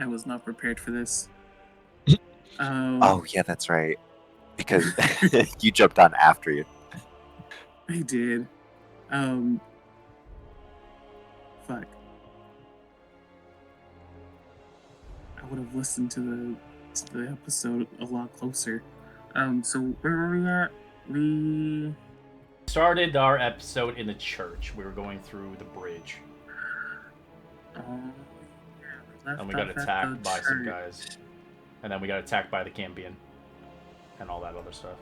I was not prepared for this. Oh, yeah, that's right. Because you jumped on after you. I did. Fuck. I would have listened to the episode a lot closer. So where were we at? We Started our episode in the church. We were going through the bridge, oh yeah, we and left we got off at the attacked by some church. guys, and then we got attacked by the Cambion, and all that other stuff.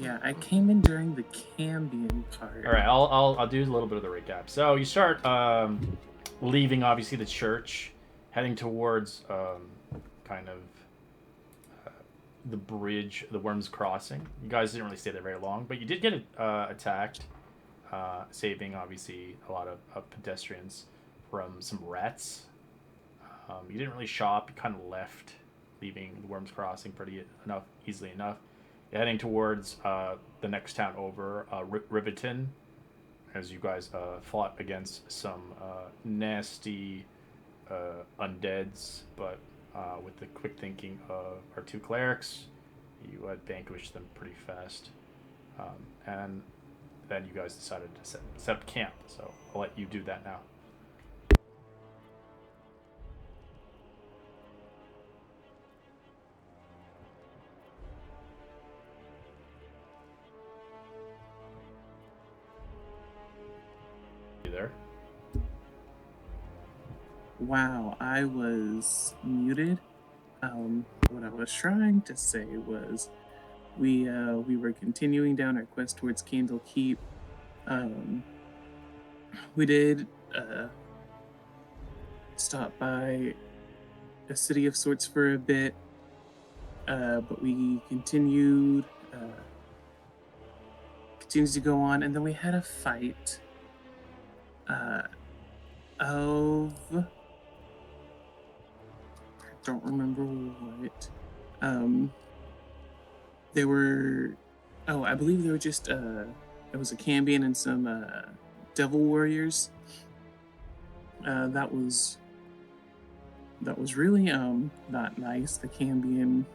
Yeah, I came in during the Cambion part. All right, I'll do a little bit of the recap. So you start leaving, obviously, the church, heading towards kind of the bridge, the Worms Crossing. You guys didn't really stay there very long, but you did get attacked, saving obviously a lot of pedestrians from some rats. You didn't really shop. You kind of left, leaving the Worms Crossing easily enough. You're heading towards the next town over, Riverton, as you guys fought against some nasty undeads, but with the quick thinking of our two clerics, you had vanquished them pretty fast. And then you guys decided to set up camp, so I'll let you do that now. You there? Wow, I was muted. What I was trying to say was we were continuing down our quest towards Candlekeep. We did stop by a city of sorts for a bit, but we continued continues to go on, and then we had a fight of I don't remember what. They were I believe they were just it was a Cambion and some devil warriors. That was really not nice. The Cambion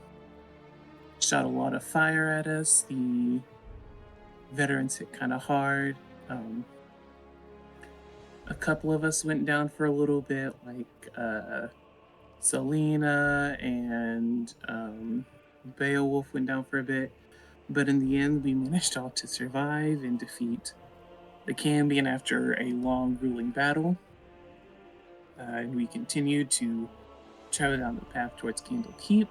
shot a lot of fire at us. The veterans hit kind of hard. A couple of us went down for a little bit, like Selena and Beowulf went down for a bit. But in the end, we managed all to survive and defeat the Cambion after a long, grueling battle. And we continued to travel down the path towards Candlekeep.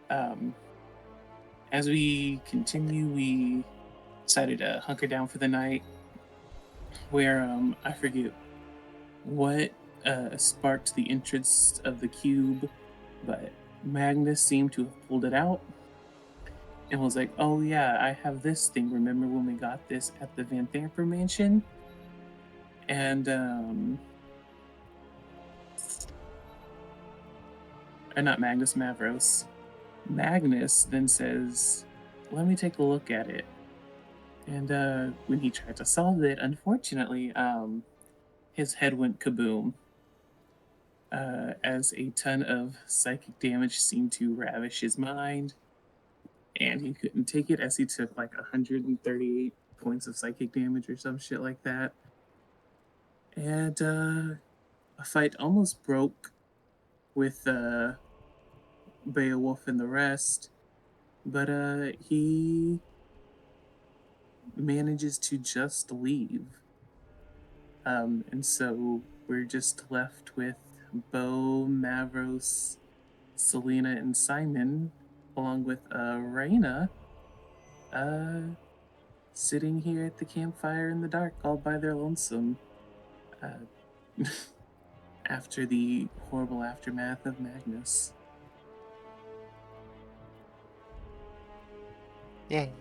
As we continue, we decided to hunker down for the night. Where I forget what sparked the entrance of the cube, but Magnus seemed to have pulled it out and was like, "Oh yeah, I have this thing. Remember when we got this at the Van Thamper Mansion?" And or not Magnus, Mavros. Magnus then says, "Let me take a look at it." And when he tried to solve it, unfortunately, his head went kaboom. As a ton of psychic damage seemed to ravish his mind, and he couldn't take it as he took like 138 points of psychic damage or some shit like that. And a fight almost broke with Beowulf and the rest, but he manages to just leave. And so we're just left with Bo, Mavros, Selena, and Simon, along with Raina, uh, sitting here at the campfire in the dark all by their lonesome. After the horrible aftermath of Magnus. Yay.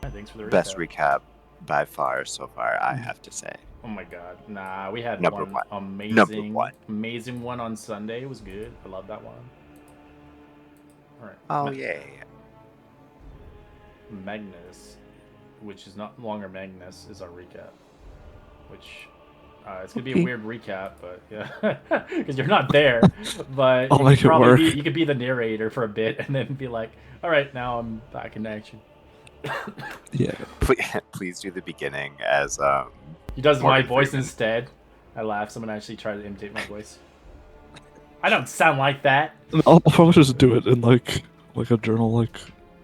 Thanks for the Best recap. recap by far so far, I have to say. Oh my god, nah, we had Number one one. amazing one on Sunday. It was good. I love that one. All right. Oh, yay. Magnus, which is not longer Magnus, is our recap. Which It's gonna be a Okay. weird recap, but yeah, because you're not there. But I'll make it work. you could be the narrator for a bit, and then be like, "All right, now I'm back in action." Yeah. Please do the beginning as He does my Morgan voice Freeman. instead. I laugh. Someone actually tried to imitate my voice. I don't sound like that. I'll probably just do it in like a journal, like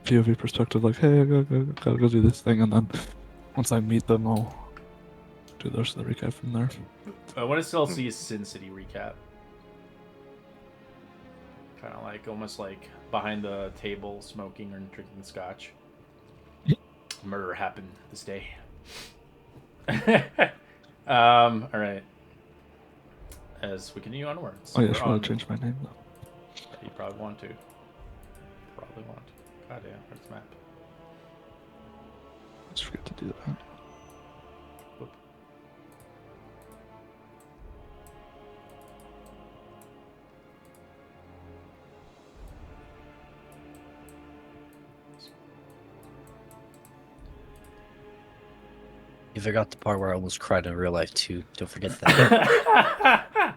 POV perspective, like, hey, I gotta go do this thing, and then once I meet them, I'll do the rest of the recap from there. I want to still see a Sin City recap. Kind of like almost like behind the table, smoking or drinking scotch. Murder happened this day. All right. As we continue onwards. Oh yeah, we're should I change my name though? You probably want to. Probably want to. God damn, where's the map? Let's forget to do that. Whoop. You forgot the part where I almost cried in real life too. Don't forget that.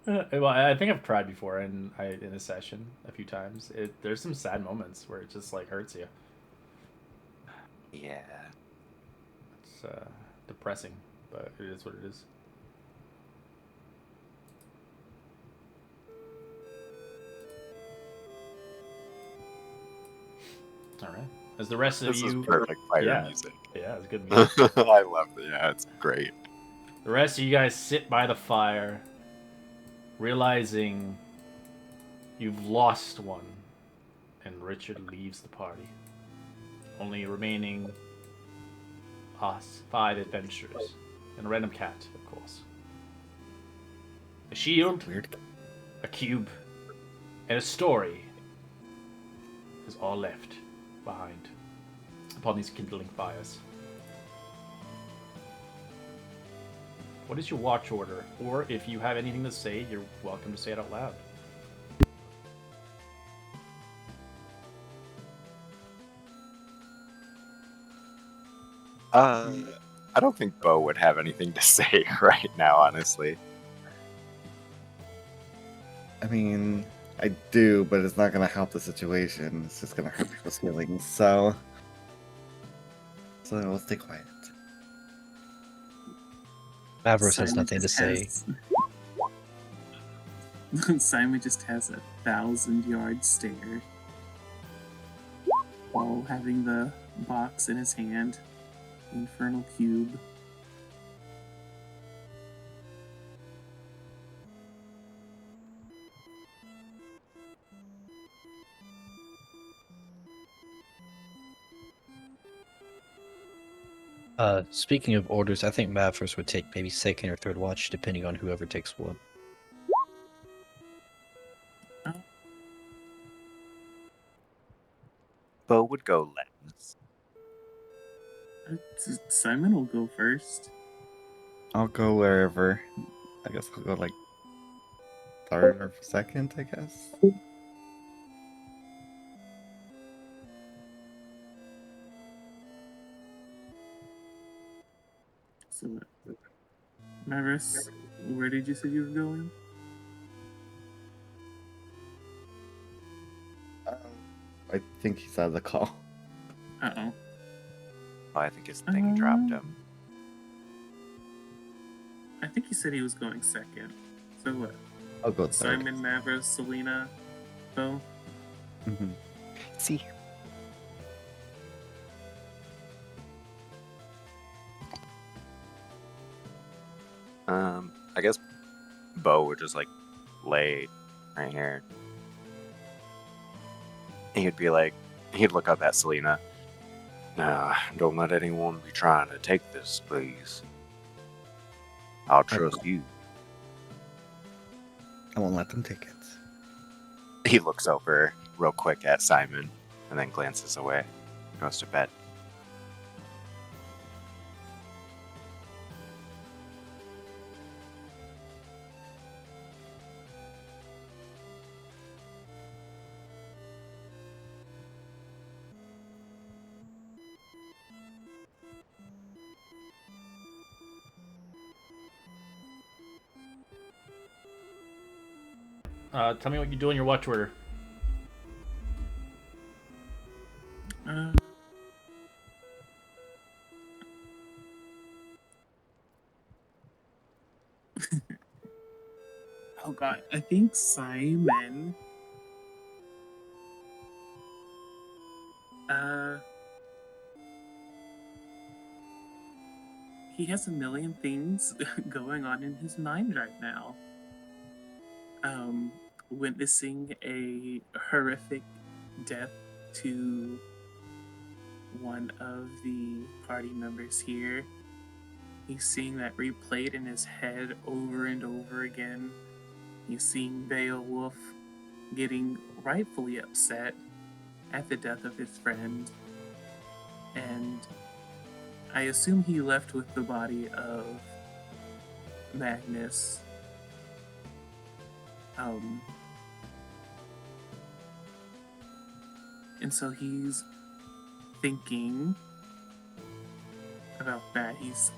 Well, I think I've cried before in a session a few times. There's some sad moments where it just like hurts you. Yeah. It's depressing, but it is what it is. All right. As the rest of This you, is perfect fire yeah. music. Yeah, it's good music. I love it. Yeah, it's great. The rest of you guys sit by the fire, realizing you've lost one, and Richard leaves the party. Only remaining us, 5 adventurers, and a random cat, of course. A shield, Weird. a cube, and a story is all left behind upon these kindling fires. What is your watch order? Or if you have anything to say, you're welcome to say it out loud. I don't think Bo would have anything to say right now, honestly. I mean, I do, but it's not gonna help the situation. It's just gonna hurt people's feelings. So we'll stay quiet. Avernus has nothing to just say. Simon just has a 1,000-yard stare while having the box in his hand, the infernal cube. Speaking of orders, I think Mavros would take maybe second or third watch, depending on whoever takes what. Bo would go lens. Simon will go first. I'll go wherever. I guess I'll go like third or second, I guess. So, Maris, where did you say you were going? I think he's out of the call. Uh-oh. Oh, I think his thing dropped him. I think he said he was going second. So what? I'll go third. Simon, Mavros, Selena, Bo? Mm-hmm. See. I guess Bo would just like lay right here. He'd be like, he'd look up at Selena. Nah, don't let anyone be trying to take this, please. I'll trust you. I won't let them take it. He looks over real quick at Simon and then glances away. Goes to bed. Tell me what you do in your watch order. Uh, oh god, I think Simon. Uh, he has a million things going on in his mind right now. Witnessing a horrific death to one of the party members here. He's seeing that replayed in his head over and over again. He's seeing Beowulf getting rightfully upset at the death of his friend. And I assume he left with the body of Magnus. And so he's thinking about that. He's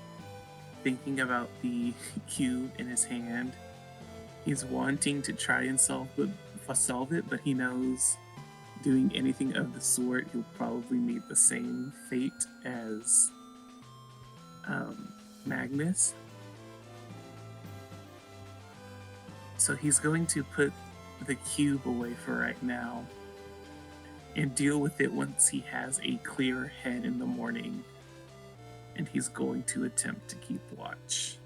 thinking about the cube in his hand. He's wanting to try and solve it, but he knows doing anything of the sort, he'll probably meet the same fate as Magnus. So he's going to put the cube away for right now and deal with it once he has a clearer head in the morning. And he's going to attempt to keep watch.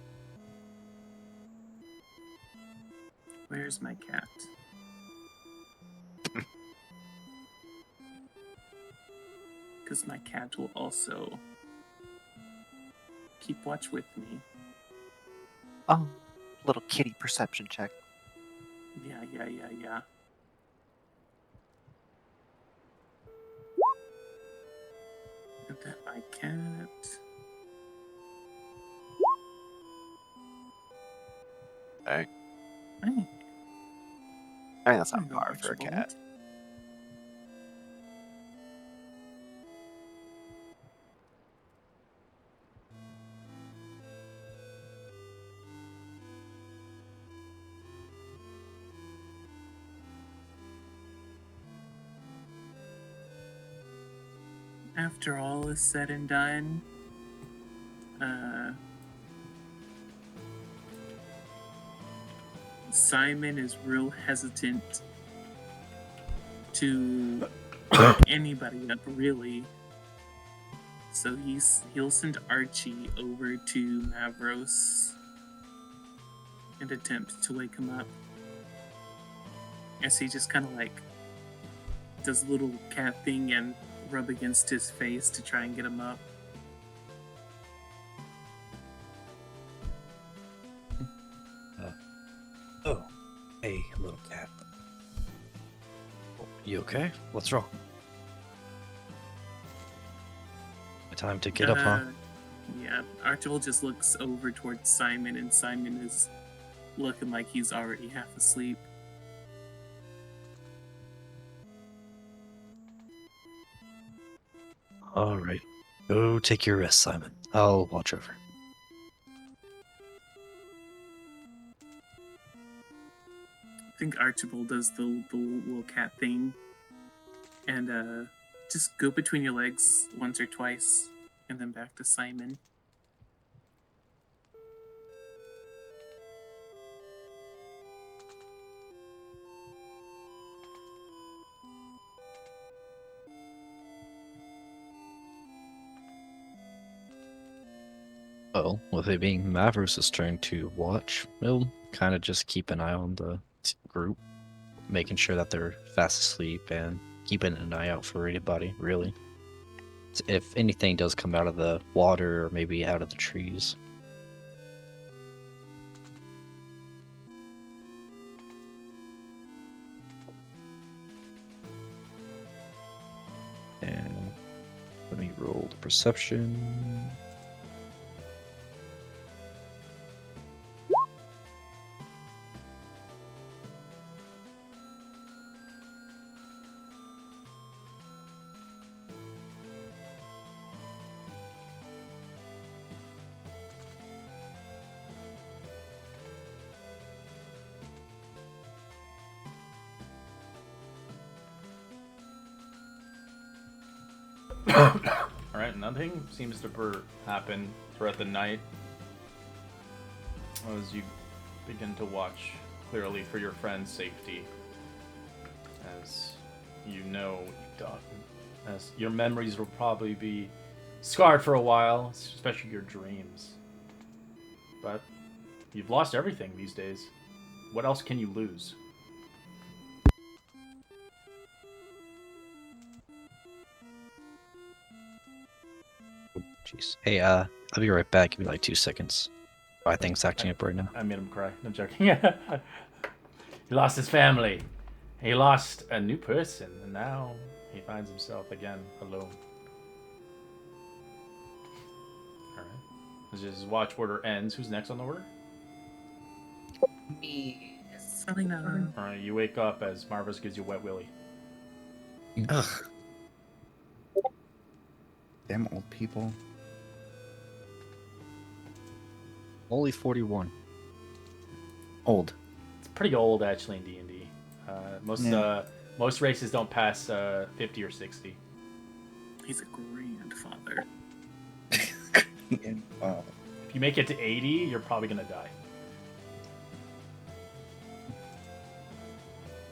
Where's my cat? Because my cat will also keep watch with me. Oh, little kitty perception check. Yeah. And then my cat. Hey. Hey, I mean, that's there not you go, par for a Archibald. cat. After all is said and done, Simon is real hesitant to pick anybody up, really. So he'll send Archie over to Mavros and attempt to wake him up. As he just kind of like does a little cat thing and rub against his face to try and get him up. Oh, hey, little cat. You okay? What's wrong? Time to get up, huh? Yeah, Archibald just looks over towards Simon, and Simon is looking like he's already half asleep. All right. Go take your rest, Simon. I'll watch over. I think Archibald does the little cat thing and just go between your legs once or twice and then back to Simon. Well, with it being Mavros' turn to watch, we'll kind of just keep an eye on the group, making sure that they're fast asleep and keeping an eye out for anybody, really. If anything does come out of the water or maybe out of the trees. And let me roll the perception. Alright, nothing seems to happen throughout the night as you begin to watch clearly for your friend's safety. As you know, as your memories will probably be scarred for a while, especially your dreams. But you've lost everything these days. What else can you lose? Jeez. Hey, I'll be right back. Give me like 2 seconds. I think it's acting up right now. I made him cry. I'm joking. He lost his family. He lost a new person, and now he finds himself again alone. Alright. As his watch order ends, who's next on the order? Me. Selena. Alright, you wake up as Marvis gives you wet willy. Ugh. Damn old people. Only 41. Old. It's pretty old actually in D&D. Most races don't pass 50 or 60. He's a grandfather. If you make it to 80, you're probably gonna die.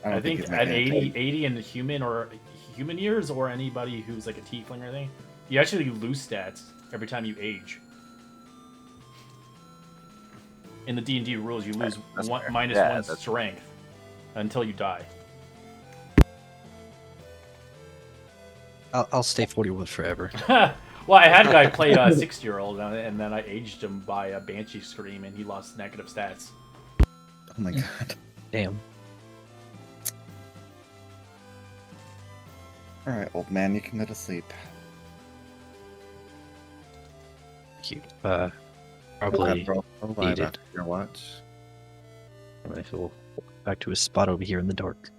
I think at 80 in the human years, or anybody who's like a tiefling or anything, you actually lose stats every time you age. In the D&D rules, you lose -1 strength until you die. I'll stay 41 forever. Well, I had a guy play a 60-year-old, and then I aged him by a Banshee Scream, and he lost negative stats. Oh my god. Damn. Alright, old man, you can go to sleep. Cute. Probably alive needed. after your watch. He'll go back to his spot over here in the dark.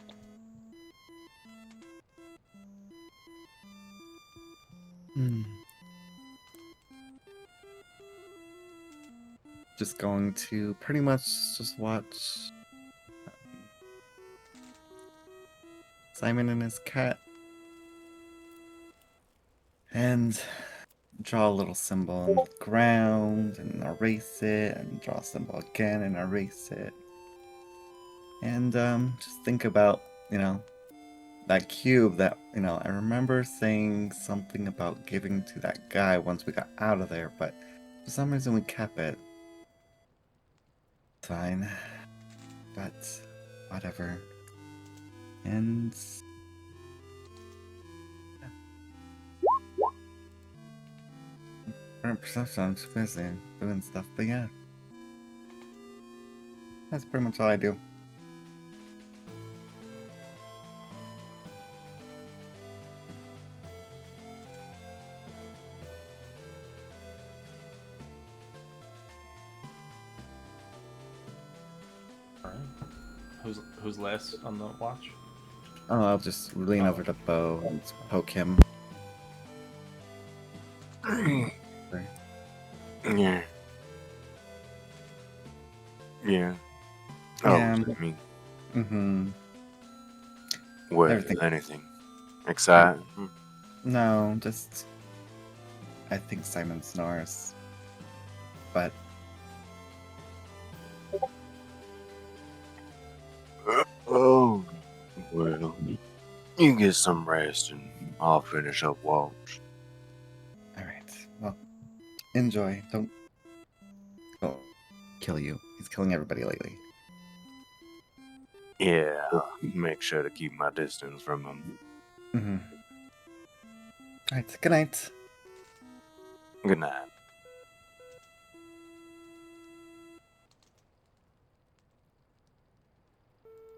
Just going to pretty much just watch Simon and his cat and draw a little symbol on the ground and erase it, and draw a symbol again and erase it. And just think about, that cube that, I remember saying something about giving to that guy once we got out of there, but for some reason we kept it. Fine. But whatever. And current perception, I'm just busy doing stuff, but yeah. That's pretty much all I do. Who's last on the watch? Oh, I'll just lean over to Bo and poke him. Yeah. Yeah. Oh, Yeah. I mean, Mm-hmm. what, Everything. anything? Exciting? No, just I think Simon snores. But Oh, well, you get some rest and I'll finish up watch. alright. Well, enjoy. Don't kill you. He's killing everybody lately. Yeah, I'll make sure to keep my distance from him. Mm-hmm. Alright, good night. Good night.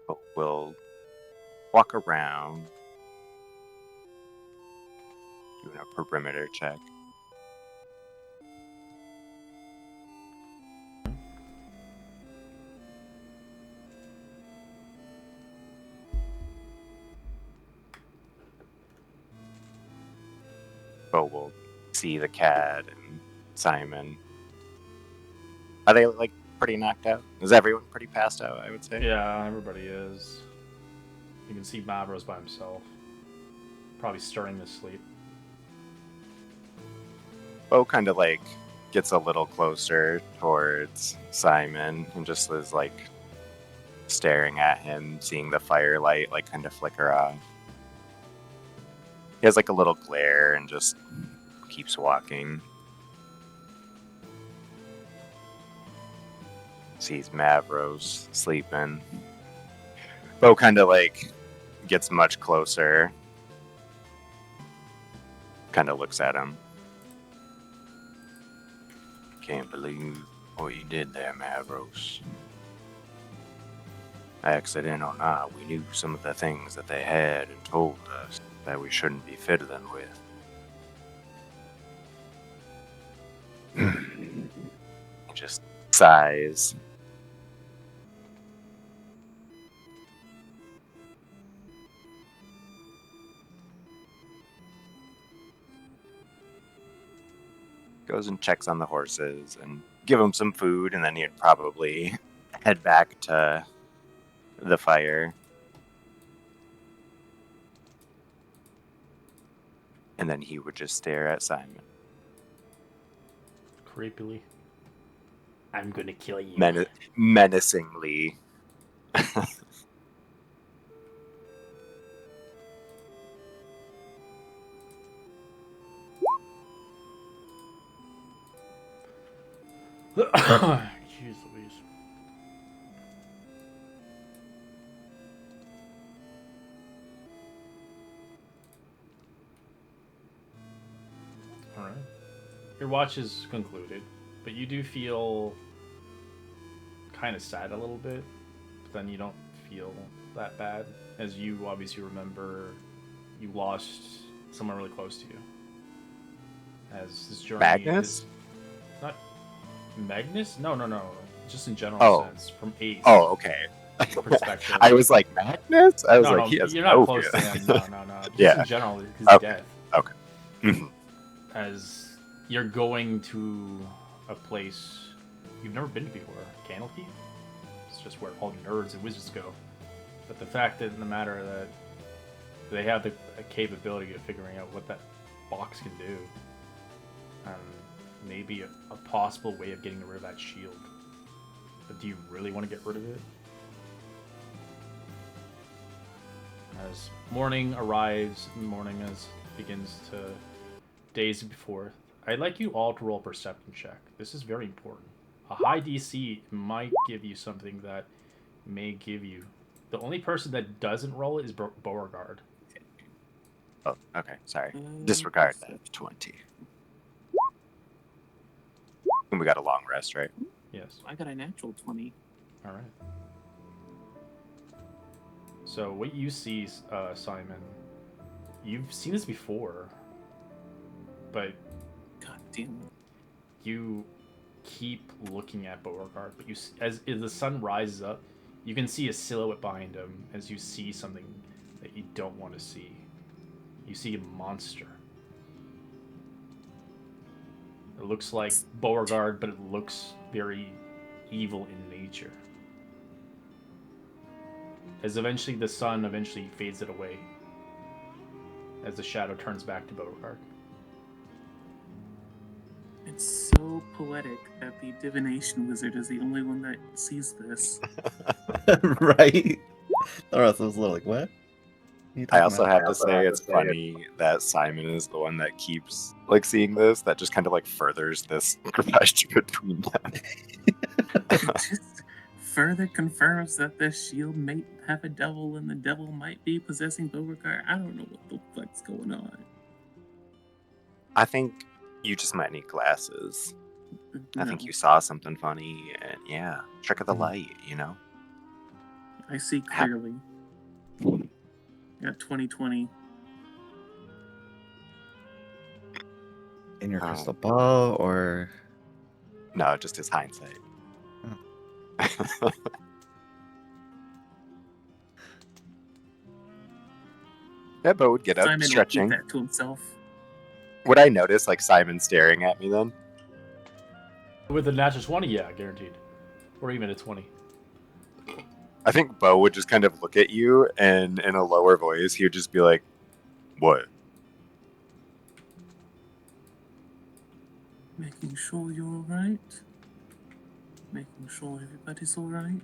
Oh, we'll walk around, doing a perimeter check. Oh, we'll see the cat and Simon. Are they like pretty knocked out? Is everyone pretty passed out? I would say. Yeah, everybody is. You can see Mavros by himself, probably stirring his sleep. Bo kind of like gets a little closer towards Simon and just is like staring at him, seeing the firelight like kind of flicker off. He has like a little glare and just keeps walking. Sees Mavros sleeping. Bo kind of like gets much closer. Kind of looks at him. Can't believe what you did there, Mavros. Accident or not, we knew some of the things that they had and told us that we shouldn't be fiddling with. He just sighs. Goes and checks on the horses and give them some food, and then he'd probably head back to the fire. And then he would just stare at Simon. Creepily. I'm gonna kill you. Menacingly. Jeez Louise. Alright. Your watch is concluded, but you do feel kind of sad a little bit, but then you don't feel that bad, as you obviously remember you lost someone really close to you. As this journey Magnus? Not Magnus? No. Just in general sense, from Ace. Oh, okay. Perspective. I was like, Magnus? I was No, like, he has you're not no close to fear. him. No. Just Yeah. in general, his Okay. death. Okay. Mhm. As you're going to a place you've never been to before, Candlekeep. It's just where all nerds and wizards go. But the fact of the matter that they have the capability of figuring out what that box can do, and maybe a possible way of getting rid of that shield. But do you really want to get rid of it? As morning arrives, and morning as begins to days before, I'd like you all to roll a perception check. This is very important. A high DC might give you something that may give you. The only person that doesn't roll it is Beauregard. Oh, okay. Sorry. Disregard that. 20. And we got a long rest, right? Yes. I got a natural 20. All right. So what you see, Simon, you've seen this before, but God damn it. you keep looking at Beauregard. But as the sun rises up, you can see a silhouette behind him as you see something that you don't want to see. You see a monster. It looks like Beauregard, but it looks very evil in nature. As eventually the sun fades it away. As the shadow turns back to Beauregard. It's so poetic that the divination wizard is the only one that sees this. Right? The rest of us were like, what? I also have to say it's funny that Simon is the one that keeps like seeing this. That just kind of like furthers this grudge between them. It just further confirms that this shield may have a devil and the devil might be possessing Beauregard. I don't know what the fuck's going on. I think you just might need glasses. I think No, you saw something funny, and yeah, trick of the light, you know? I see clearly. Got 20/20. In your crystal ball, or No, just his hindsight. Yeah, but would get up, Simon stretching. will keep that to himself. Would I notice like Simon staring at me then? With a natural 20, yeah, guaranteed. Or even a 20. I think Bo would just kind of look at you, and in a lower voice, he would just be like, "What?" Making sure you're alright. Making sure everybody's alright.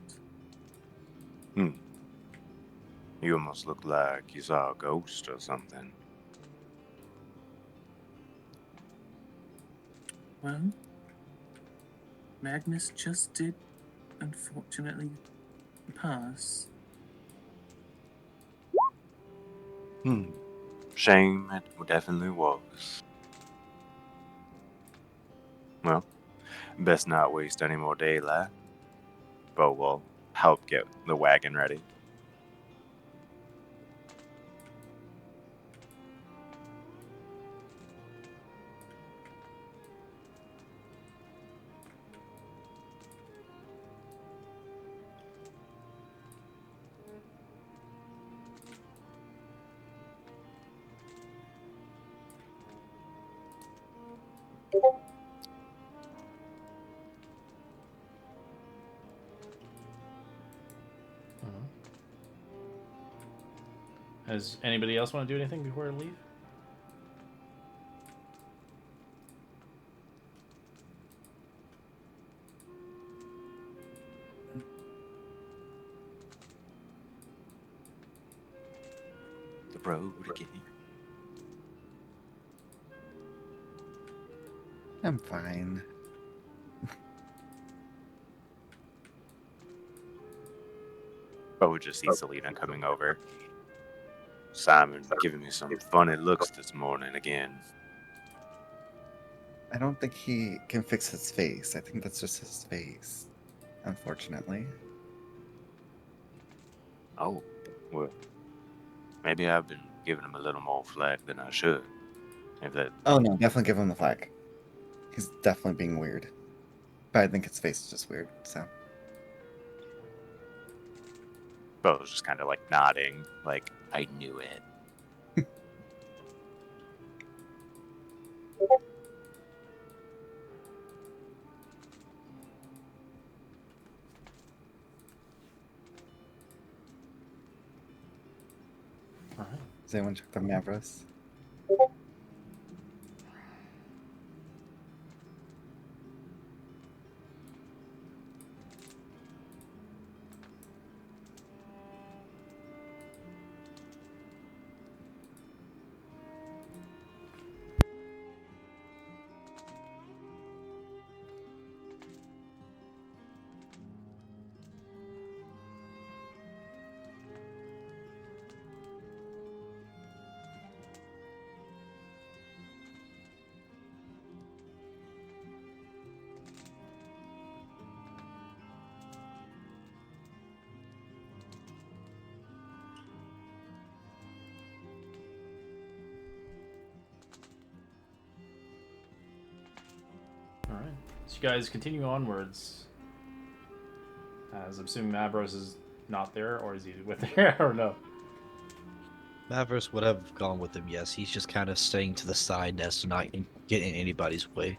You almost look like you saw a ghost or something. Well, Magnus just did, unfortunately, pass. Shame it definitely was. Well, best not waste any more daylight. But we'll help get the wagon ready. Does anybody else want to do anything before I leave? The road again. I'm fine. But we just see Selena coming over. Simon giving me some funny looks this morning again. I don't think he can fix his face. I think that's just his face, unfortunately. Oh, well, maybe I've been giving him a little more flack than I should. If that, Oh no, definitely give him the flag. He's definitely being weird. But I think his face is just weird, so. but I was just kind of like nodding, like I knew it. All right. Does anyone check the Mavros? All right. So you guys continue onwards. As I'm assuming Mavros is not there, or is he with there, or no? Mavros would have gone with him, yes. He's just kind of staying to the side as to not get in anybody's way.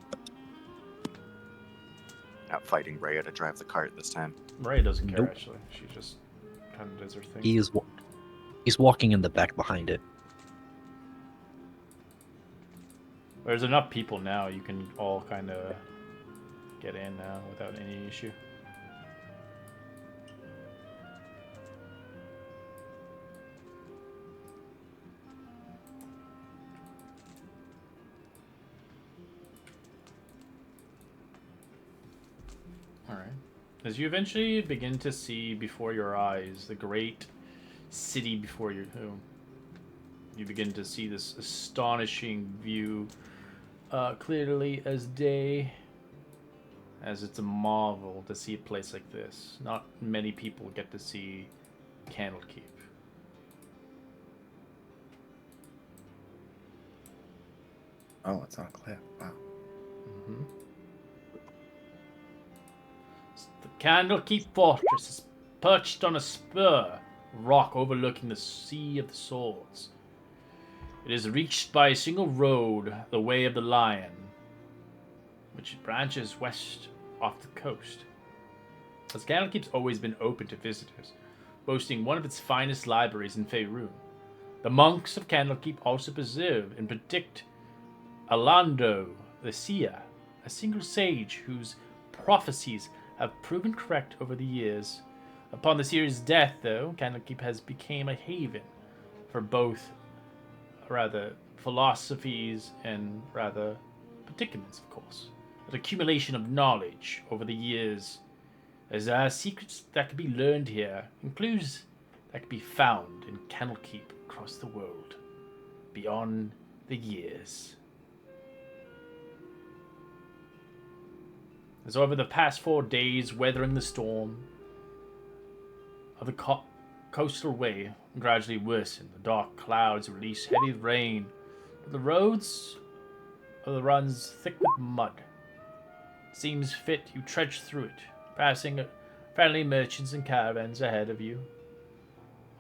Not fighting Rhea to drive the cart this time. Ray doesn't care, Nope. actually. She just kind of does her thing. He's walking in the back behind it. There's enough people now, you can all kind of get in now without any issue. Alright. As you eventually begin to see before your eyes the great city before you, you begin to see this astonishing view clearly as day, as it's a marvel to see a place like this. Not many people get to see Candlekeep. Oh, it's on a cliff. Wow. Mm-hmm. The Candlekeep fortress is perched on a spur, rock overlooking the Sea of the Swords. It is reached by a single road, the Way of the Lion, which branches west off the coast. As Candlekeep's always been open to visitors, boasting one of its finest libraries in Faerun. The monks of Candlekeep also preserve and predict Alando the Seer, a single sage whose prophecies have proven correct over the years. Upon the seer's death, though, Candlekeep has become a haven for both, rather, philosophies and, rather, predicaments, of course. An accumulation of knowledge over the years. As secrets that can be learned here, and clues that can be found in Candlekeep across the world, beyond the years. As over the past 4 days, weathering the storm of the coastal way gradually worsened, the dark clouds release heavy rain, but the roads are the runs thick with mud. Seems fit you trudge through it, passing friendly merchants and caravans ahead of you.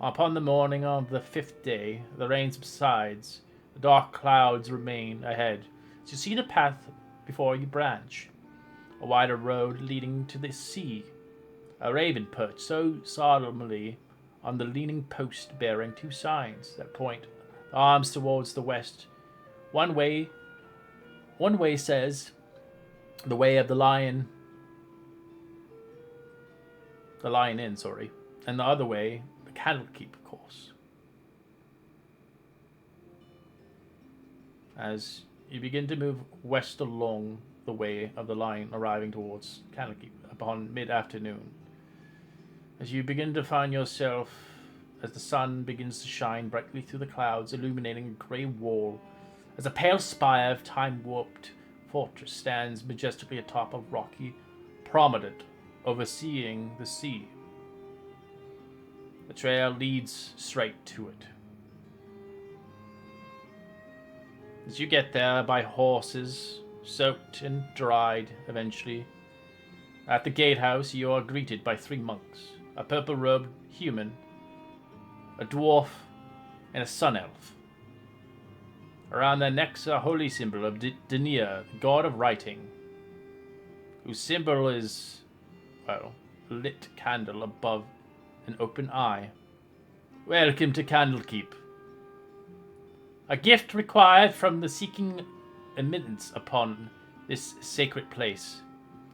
Upon the morning of the 5th day, the rain subsides, the dark clouds remain ahead, as you see the path before you branch. A wider road leading to the sea. A raven perched so solemnly on the leaning post bearing 2 signs that point the arms towards the west. One way says, the way of the lion inn, and the other way, the Candlekeep, of course. As you begin to move west along the way of the line, arriving towards Candlekeep upon mid-afternoon, as you begin to find yourself, as the sun begins to shine brightly through the clouds, illuminating a grey wall, as a pale spire of time-warped fortress stands majestically atop a rocky promenade overseeing the sea. The trail leads straight to it. As you get there by horses, soaked and dried eventually, at the gatehouse you are greeted by 3 monks, a purple-robed human, a dwarf, and a sun elf. Around their necks a holy symbol of Denia, the god of writing, whose symbol is, well, a lit candle above an open eye. Welcome to Candlekeep. A gift required from the seeking admittance upon this sacred place.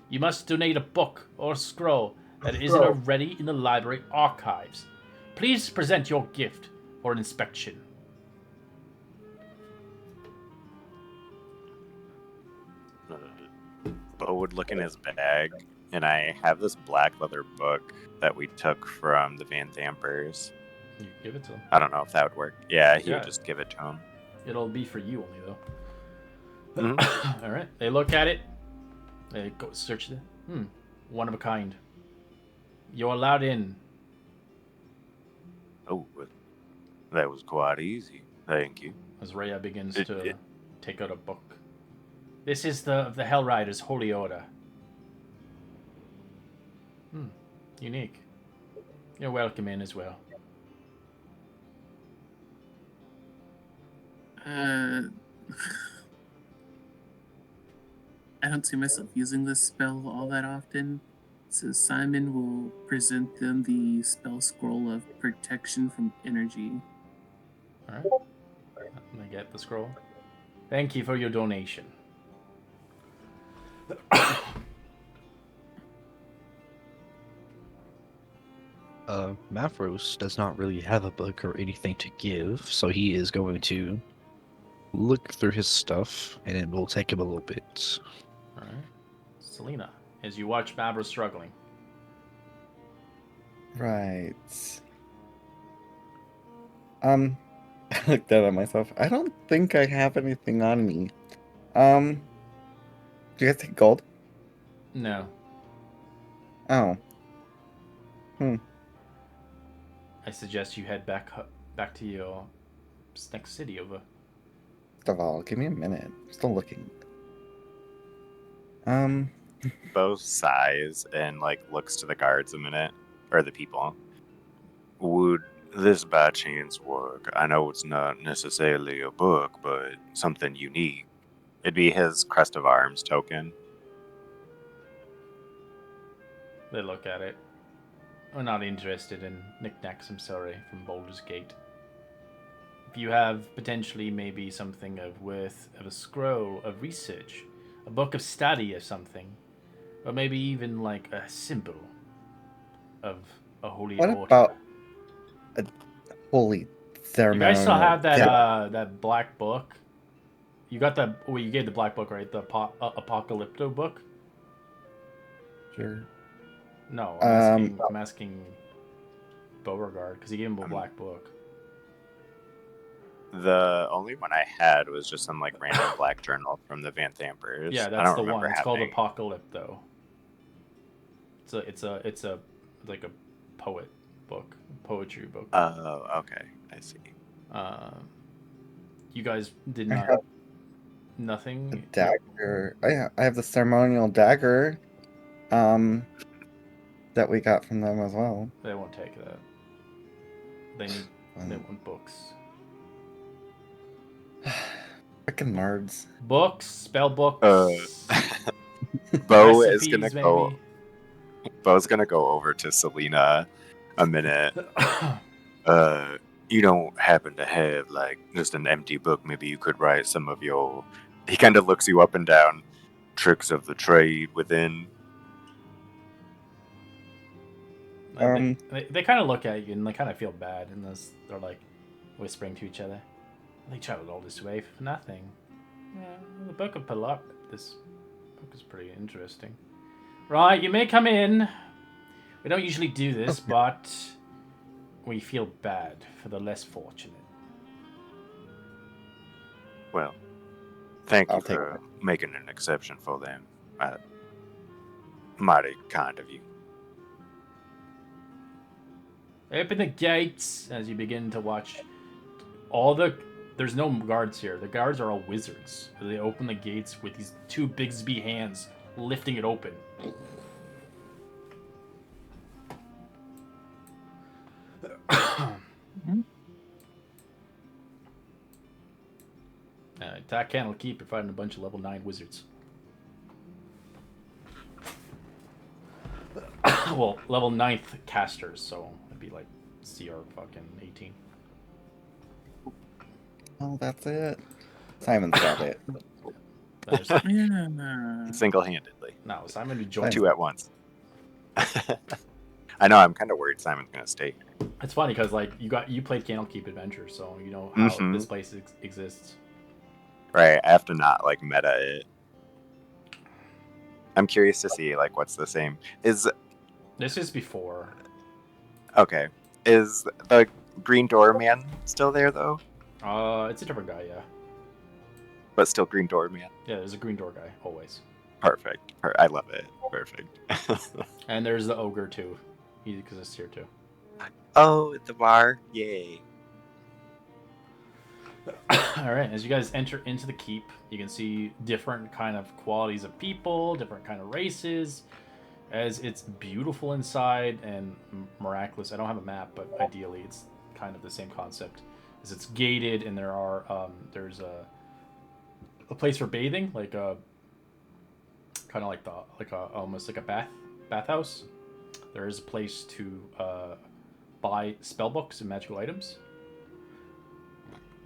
You must donate a book or scroll that isn't already in the library archives. Please present your gift for inspection. Bo would look in his bag, and I have this black leather book that we took from the Van Dampers. You give it to him. I don't know if that would work. Yeah, he Yeah. would just give it to him. It'll be for you only, though. Mhm. All right. They look at it. They go search it. One of a kind. You're allowed in. Oh, that was quite easy. Thank you. As Rhea begins It- to it- take out a book. This is the Hell Riders' Holy Order. Unique. You're welcome in as well. I don't see myself using this spell all that often. So Simon will present them the spell scroll of protection from energy. All right. Let me get the scroll. Thank you for your donation. Mavros does not really have a book or anything to give, so he is going to look through his stuff, and it will take him a little bit. All right. Selena, as you watch Mavros struggling. Right. I looked down at myself. I don't think I have anything on me. Do you guys take gold? No. Oh. I suggest you head back to your next city over. First of all, give me a minute. I'm still looking. Bo sighs and looks to the guards a minute, or the people. Would this by chance work? I know it's not necessarily a book, but something unique. It'd be his crest of arms token. They look at it. We're not interested in knickknacks, I'm sorry, from Baldur's Gate. If you have potentially maybe something of worth of a scroll of research, a book of study or something, or maybe even like a symbol of a holy What order. about a holy You guys still ceremonial? have that black book? You got the well, you gave the black book, right? The Apocalypto book. Sure. No, I'm asking Beauregard because he gave him a black book. The only one I had was just some like random black journal from the Van Thampers. Yeah, I that's don't the remember one. It's called having- Apocalypto. It's a like a poetry book. Oh, okay, I see. You guys did I not have a nothing. dagger. I have the ceremonial dagger. That we got from them as well. They won't take that. They need. They want books. Freaking nerds. Books, spell books. Bo is recipes, gonna maybe. go. Bo's gonna go over to Selena a minute. You don't happen to have like just an empty book? Maybe you could write some of your. He kind of looks you up and down. Tricks of the trade within. They kind of look at you and they kind of feel bad, and they're like whispering to each other. They traveled all this way for nothing. Yeah, the book of Palak. This book is pretty interesting. Right, you may come in. We don't usually do this, but we feel bad for the less fortunate. Well, thank you I'll take for making an exception for them. Mighty kind of you. Open the gates as you begin to watch there's no guards here. The guards are all wizards. They open the gates with these two Bigsby hands lifting it open. Attack Candlekeep, you're fighting a bunch of level 9 wizards. Well, level 9th casters, so it'd be like CR fucking 18. Oh, that's it. Simon said it. There's, Yeah. Single-handedly. no, Simon would join. Two at once. I know. I'm kind of worried Simon's gonna stay. It's funny because like you played Candlekeep Adventure, so you know how Mhm. this place exists. Right. I have to not like meta it. I'm curious to see like what's the same. Is This is before. okay. Is the Green Door Man still there though? It's a different guy, yeah. But still Green Door Man. Yeah, there's a green door guy always, Perfect. I love it. Perfect. and there's the ogre too. He exists here too. Oh, at the bar. Yay. All right, as you guys enter into the keep, you can see different kind of qualities of people, different kind of races. As it's beautiful inside and miraculous. I don't have a map, but ideally it's kind of the same concept. As it's gated and there's a place for bathing, like a kind of like almost like a bathhouse. There is a place to buy spell books and magical items,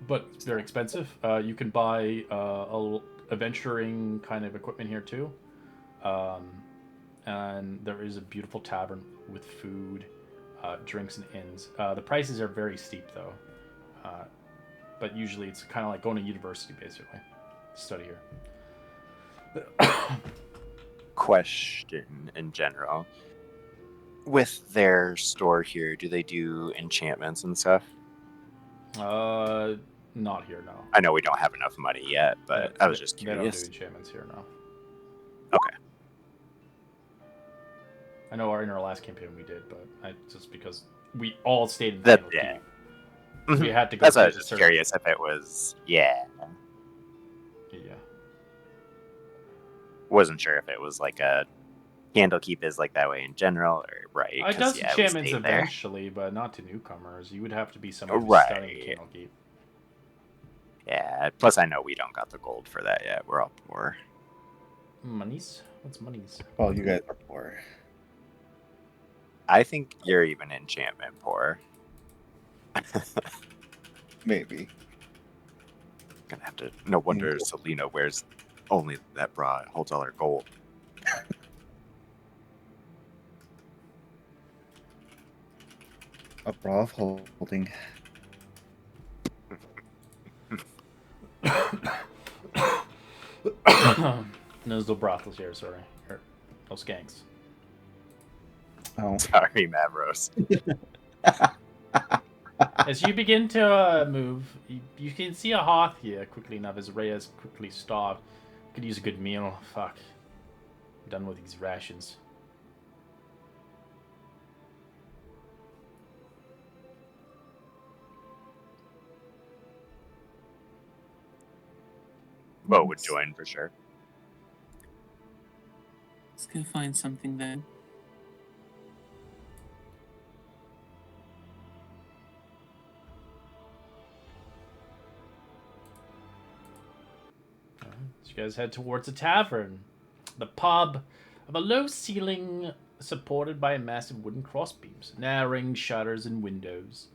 but it's very expensive. You can buy adventuring kind of equipment here too, and there is a beautiful tavern with food, drinks, and inns. The prices are very steep though, but usually it's kind of like going to university basically. Study here. Question in general. With their store here, do they do enchantments and stuff? Not here, no. I know we don't have enough money yet, but I was just They don't curious. do enchantments here, no. Okay. I know in our last campaign we did, but just because we all stayed in That- Candlekeep. yeah. We had to go. That's why I to was just certain- curious if it was, yeah. Yeah. Wasn't sure if it was like a Candlekeep is like that way in general, or right? It 'cause, does yeah, we enchantments stayed there. eventually, but not to newcomers. You would have to be someone who's Right. studying Candlekeep. Yeah. Plus, I know we don't got the gold for that yet. We're all poor. Monies? What's monies? Well, you guys are poor. I think you're even enchantment poor. Maybe. Gonna have to. No wonder Selena wears Only that bra holds all our gold. A bra of holding. There's no brothels here, sorry. Or no skanks. Oh. Sorry, Mavros. As you begin to move, you can see a hearth here quickly enough as Rhea's quickly starved. Could use a good meal. Fuck. I'm done with these rations. Bo would join for sure. Let's go find something then. So you guys head towards a tavern. The pub of a low ceiling supported by massive wooden crossbeams, narrowing shutters and windows.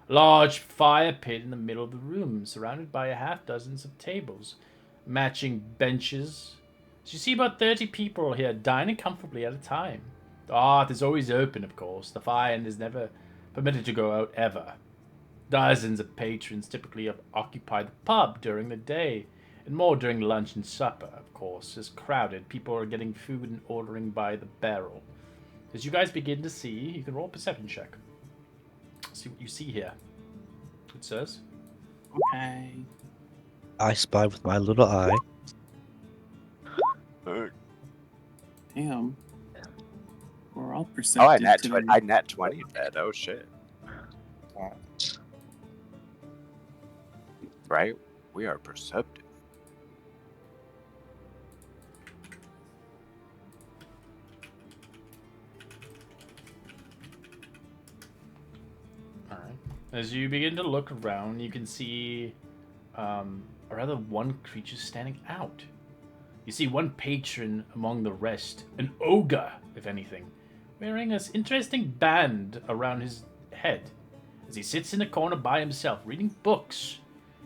A large fire pit in the middle of the room, surrounded by a half dozen of tables, matching benches. So you see about 30 people here dining comfortably at a time. The hearth is always open, of course. The fire end is never permitted to go out ever. Dozens of patrons typically occupy the pub during the day, and more during lunch and supper, of course. It's crowded. People are getting food and ordering by the barrel. As you guys begin to see, you can roll a perception check. See what you see here. It says. Okay. I spy with my little eye. Damn. We're all Oh, perceptive today. I net 20 that. Oh shit. Right? We are perceptive. Alright. As you begin to look around, you can see one creature standing out. You see one patron among the rest, an ogre, if anything, wearing this interesting band around his head as he sits in a corner by himself reading books.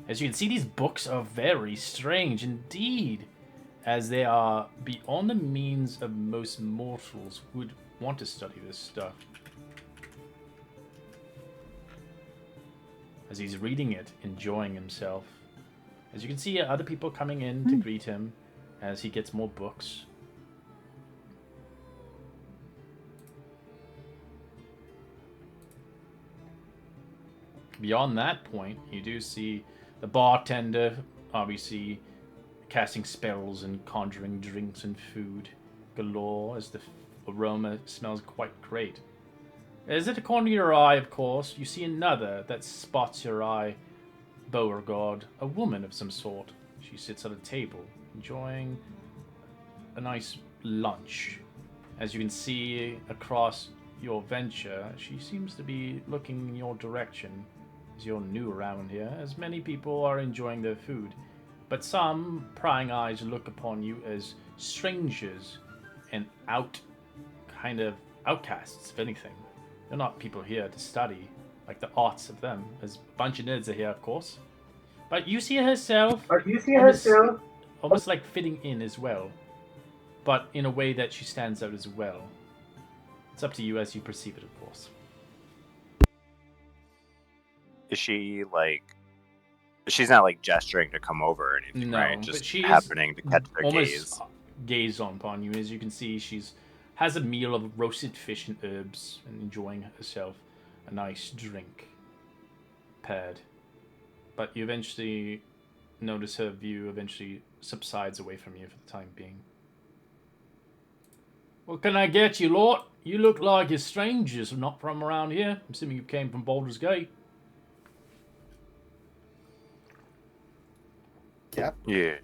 As you can see, these books are very strange indeed, as they are beyond the means of most mortals who would want to study this stuff. As he's reading it, enjoying himself. As you can see, other people coming in to greet him as he gets more books. Beyond that point, you do see the bartender, obviously, casting spells and conjuring drinks and food galore, as the aroma smells quite great. As at the corner of your eye, of course, you see another that spots your eye, Beauregard, a woman of some sort. She sits at a table, enjoying a nice lunch. As you can see across your venture, she seems to be looking in your direction, as you're new around here, as many people are enjoying their food. But some prying eyes look upon you as strangers and outcasts, if anything. They're not people here to study, like the arts of them, as a bunch of nerds are here, of course. But you see herself almost like fitting in as well, but in a way that she stands out as well. It's up to you as you perceive it, of course. Is she like... She's not like gesturing to come over or anything, No, right? but Just she is happening to catch their almost gaze. gaze upon you. As you can see, has a meal of roasted fish and herbs and enjoying herself a nice drink paired. But you eventually notice her view eventually subsides away from you for the time being. What can I get you, Lord? You look like you're strangers, not from around here. I'm assuming you came from Baldur's Gate. Yep. Yeah.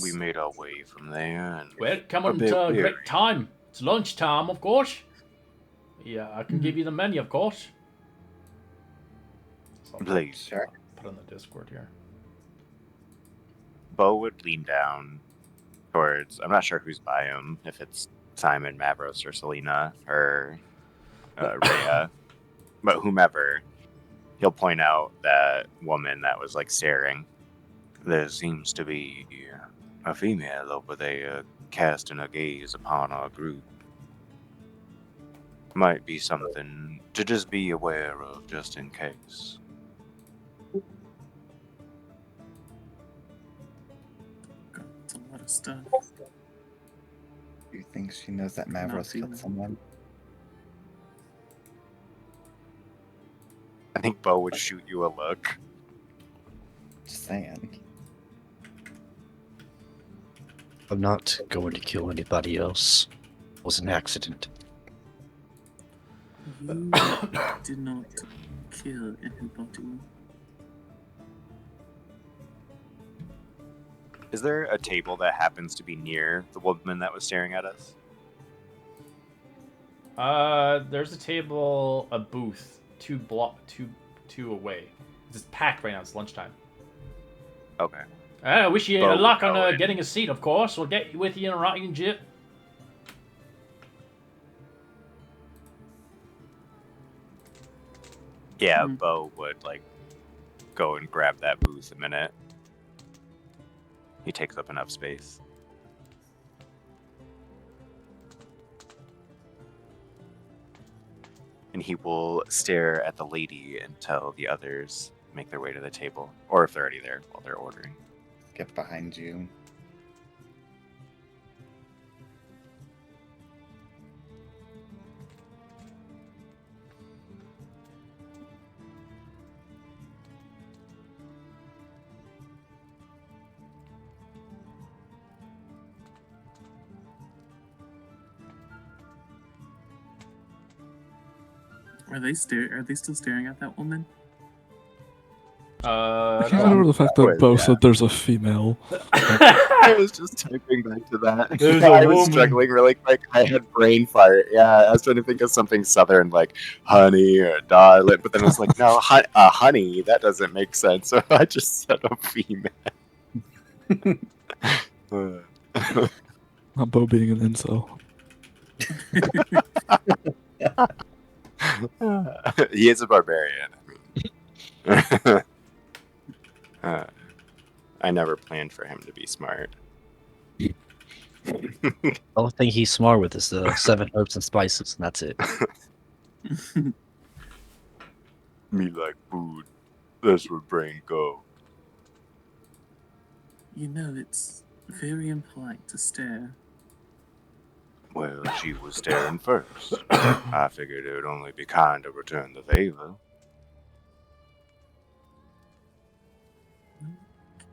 We made our way from there. And Well, come on bit to a weary. great time. It's lunchtime, of course. Yeah, I can give you the menu, of course. So I'll Please. Sure. put on the Discord here. Bo would lean down towards... I'm not sure who's by him, if it's Simon, Mavros, or Selena, or Rhea. But whomever, he'll point out that woman that was like staring. There seems to be a female over there casting a gaze upon our group. Might be something to just be aware of, just in case. God, it's a lot of stuff. Do you think she knows that Not Mavros killed female. someone? I think Bo would shoot you a look. Just saying. I'm not going to kill anybody else. It was an accident. You did not kill anybody. Is there a table that happens to be near the woman that was staring at us? There's a table, a booth, two away. It's packed right now. It's lunchtime. Okay. I wish you Bo luck would on go in. getting a seat, of course. We'll get with you in a rocking jip. Yeah, Hmm. Bo would go and grab that booth a minute. He takes up enough space. And he will stare at the lady until the others make their way to the table, or if they're already there while they're ordering. Get behind you. Are they still staring at that woman? I can't get over the fact that Well, Bo yeah. said there's a female. I was just typing back to that. There's a I was woman. struggling really quick. I had brain fart. Yeah, I was trying to think of something southern like honey or darling, but then I was like, no, honey, that doesn't make sense. So I just said a female. Not Bo being an incel. He is a barbarian. I never planned for him to be smart. The only thing he's smart with is the 7 herbs and spices, and that's it. Me like food. That's where brain go. You know, it's very impolite to stare. Well, she was staring first. I figured it would only be kind to return the favor.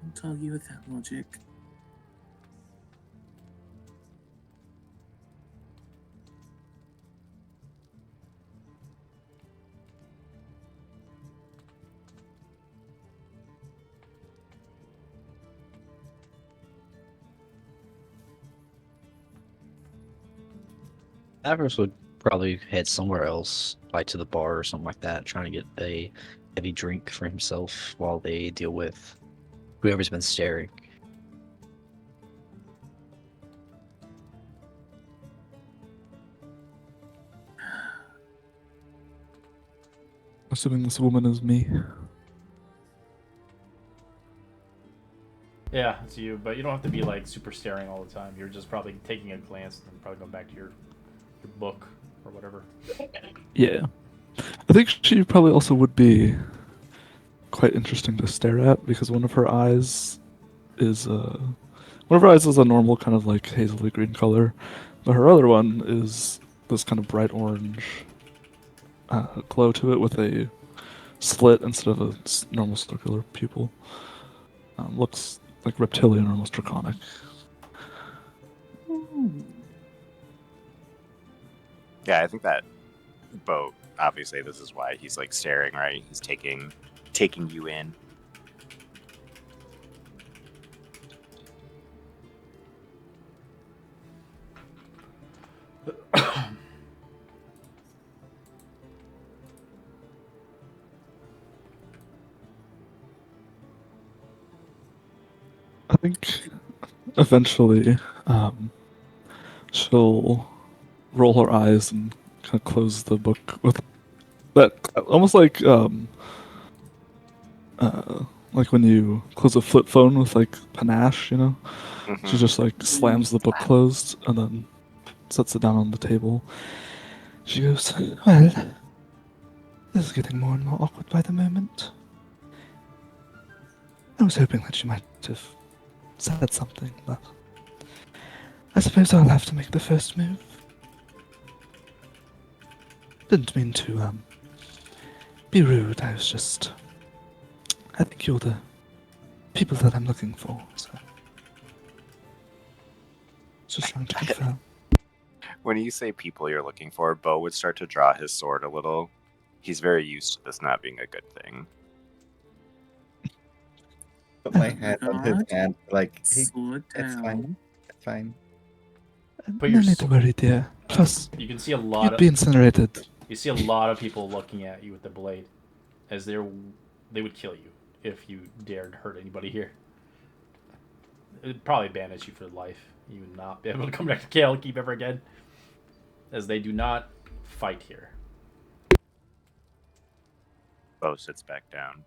Can't argue with that logic. Avernus would probably head somewhere else, like to the bar or something like that, trying to get a heavy drink for himself while they deal with whoever's been staring. Assuming this woman is me. Yeah, it's you, but you don't have to be like super staring all the time. You're just probably taking a glance and then probably going back to your book or whatever. Yeah. I think she probably also would be quite interesting to stare at because one of her eyes is a normal kind of like hazily green color, but her other one is this kind of bright orange glow to it with a slit instead of a normal circular pupil. Looks like reptilian, almost draconic. Yeah, I think that Bo, obviously this is why he's like staring, right? He's taking you in. I think eventually she'll roll her eyes and kind of close the book with that almost like like when you close a flip phone with like panache, you know? She Mhm. just like slams the book closed and then sets it down on the table. She goes, "Well, this is getting more and more awkward by the moment. I was hoping that you might have said something, but I suppose I'll have to make the first move. Didn't mean to be rude. I think you're the people that I'm looking for, so just trying to confirm." When you say people you're looking for, Bo would start to draw his sword a little. He's very used to this not being a good thing. Put my Oh, hand on his God. hand, like, hey, Slow it it's fine. down. It's fine. Put No your need to worry, dear. Plus, You can see a lot you'd of be incinerated. you see a lot of people looking at you with the blade, as they would kill you if you dared hurt anybody here. It'd probably banish you for life. You would not be able to come back to Candlekeep ever again, as they do not fight here. Bo sits back down,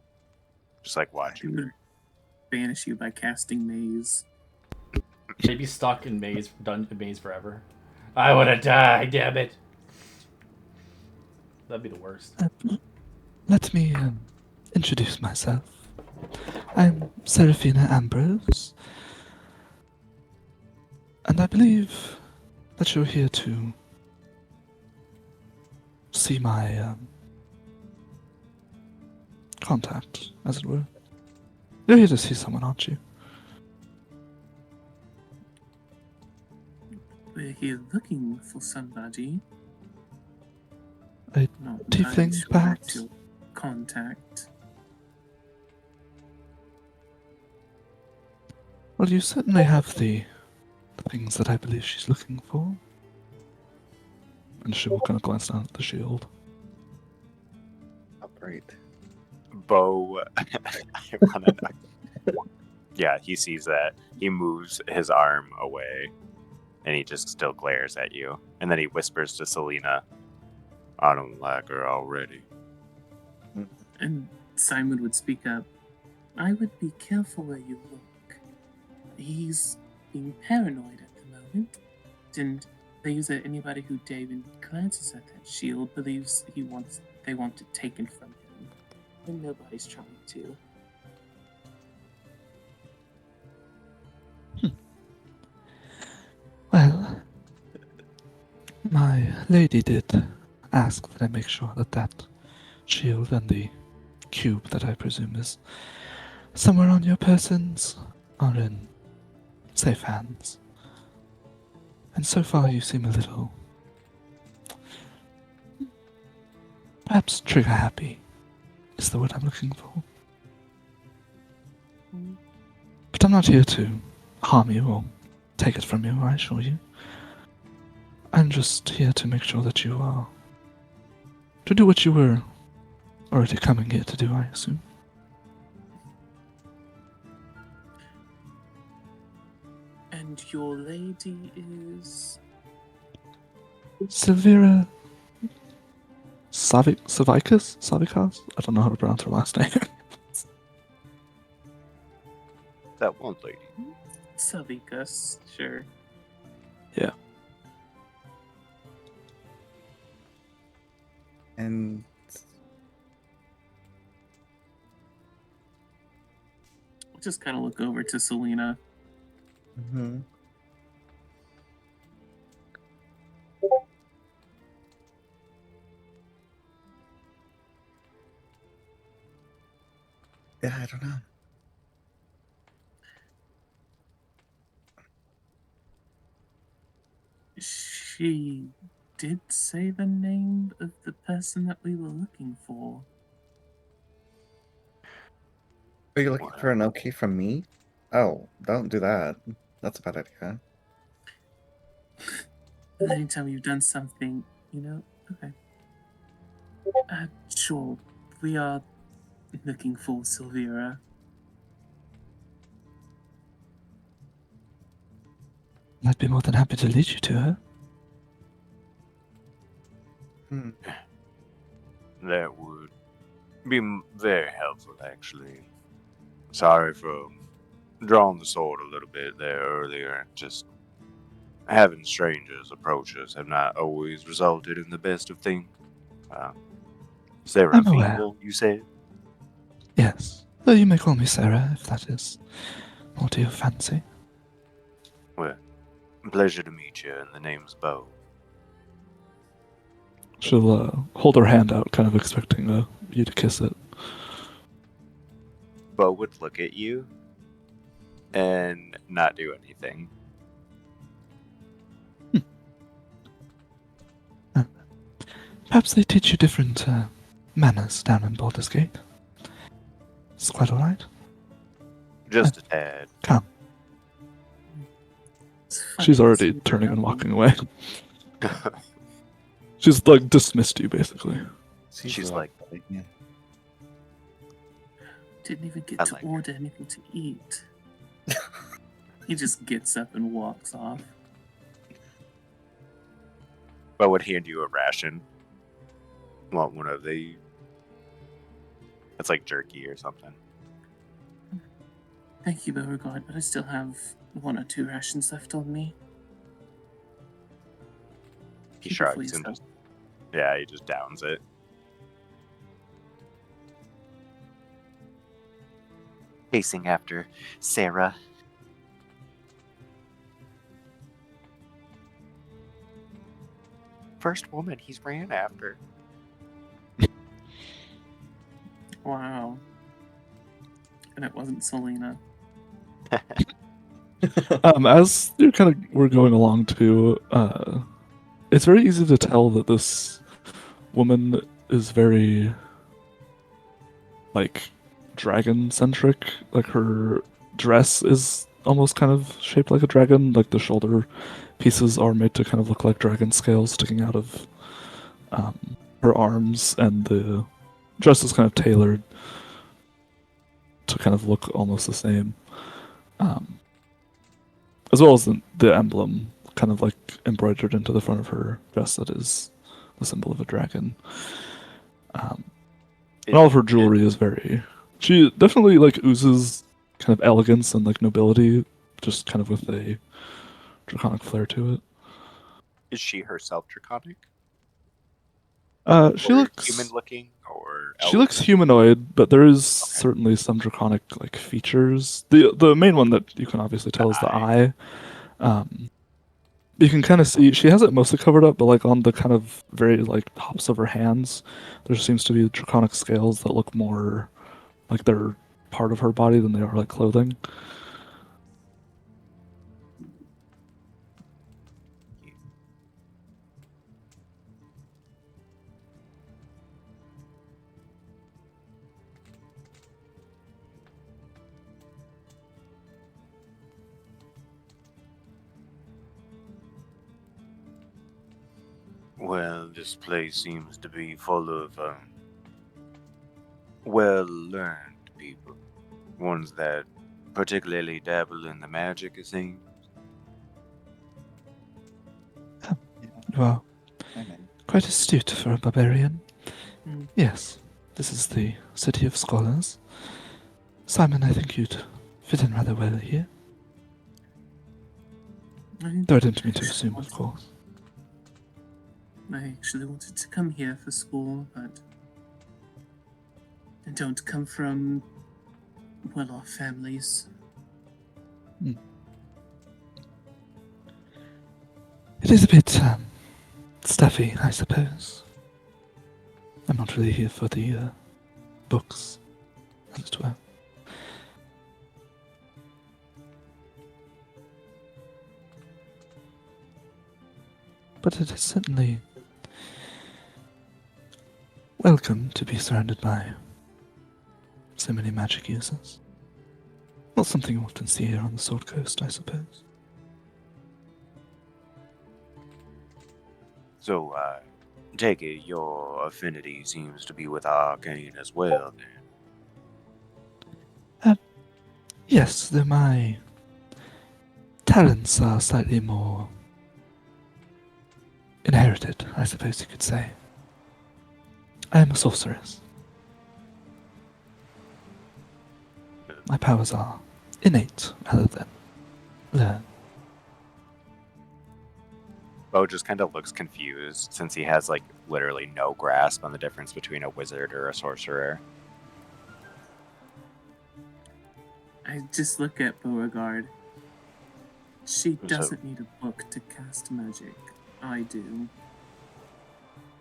just like He watching would her. banish you by casting maze. They'd be stuck in maze forever. I want to die, damn it. That'd be the worst. Let me introduce myself. I'm Seraphina Ambrose, and I believe that you're here to see my contact, as it were. You're here to see someone, aren't you? We're here looking for somebody. A Not tiefling, entirely sure perhaps? it's your contact. Well, you certainly have the things that I believe she's looking for. And she will kind of glance down at the shield. Oh, great. Bo, I want to know. Yeah, he sees that. He moves his arm away, and he just still glares at you. And then he whispers to Selena, "I don't like her already." And Simon would speak up. I would be careful where you look. He's being paranoid at the moment. And believes that anybody who even glances at that shield believes they want it taken from him. And nobody's trying to. Well, my lady did ask that I make sure that that shield and the cube that I presume is somewhere on your persons are in safe hands. And so far you seem a little, perhaps trigger happy is the word I'm looking for. But I'm not here to harm you or take it from you, I assure you. I'm just here to make sure that you are to do what you were already coming here to do, I assume. And your lady is. Silvira Savikas? I don't know how to pronounce her last name. That one lady. Savikas, sure. Yeah. And I'll just kind of look over to Selena. hmm yeah, I don't know. She did say the name of the person that we were looking for. Are you looking for an okay from me? Oh, don't do that. That's a bad idea. Anytime you've done something, okay. Sure, we are looking for Silvira. I'd be more than happy to lead you to her. Hmm. That would be very helpful, actually. Sorry for drawing the sword a little bit there earlier. Just having strangers approach us have not always resulted in the best of things. Sarah I'm aware. Feeble, you said? Yes. Though you may call me Sarah, if that is more to your fancy. Well, pleasure to meet you, and the name's Bo. She'll hold her hand out, kind of expecting you to kiss it. Bo would look at you and not do anything. Perhaps they teach you different manners down in Baldur's Gate. It's quite alright. Just a tad. Come. It's funny She's to already see turning and them. walking away. She's like dismissed you, basically. She's like, yeah. Didn't even get I to like her. order anything to eat. He just gets up and walks off. Bo would hand you a ration. Want one of the... It's like jerky or something. Thank you, Beauregard, but I still have 1 or 2 rations left on me. He Keep it for shrugs and yourself. just... Yeah, he just downs it. Chasing after Sarah. First woman he's ran after. Wow. And it wasn't Selena. As you kind of were going along too, it's very easy to tell that this woman is very, like, dragon-centric. Like, her dress is almost kind of shaped like a dragon. Like, the shoulder pieces are made to kind of look like dragon scales sticking out of her arms, and the dress is kind of tailored to kind of look almost the same. As well as the emblem kind of like embroidered into the front of her dress that is the symbol of a dragon. And all of her jewelry is very... She definitely like oozes kind of elegance and like nobility, just kind of with a draconic flair to it. Is she herself draconic? She Or looks human looking, or She looks humanoid, but there is certainly some draconic like features. The main one that you can obviously tell is the eye. You can kind of see she has it mostly covered up, but like on the kind of very like tops of her hands, there seems to be draconic scales that look more like they're part of her body than they are like clothing. Well, this place seems to be full of well-learned people. Ones that particularly dabble in the magic, it seems. Wow, Okay. quite astute for a barbarian. Hmm. Yes, this is the city of scholars. Simon, I think you'd fit in rather well here. Though I didn't mean to assume, of course. I actually wanted to come here for school, but I don't come from well-off families. It is a bit stuffy, I suppose. I'm not really here for the books, as it were. But it is certainly welcome to be surrounded by so many magic users. Not something you often see here on the Sword Coast, I suppose. So, take it your affinity seems to be with arcane as well, then. Yes, though my talents are slightly more inherited, I suppose you could say. I am a sorceress. My powers are innate rather than learned. Bo just kind of looks confused since he has like literally no grasp on the difference between a wizard or a sorcerer. I just look at Beauregard. She So- doesn't need a book to cast magic. I do.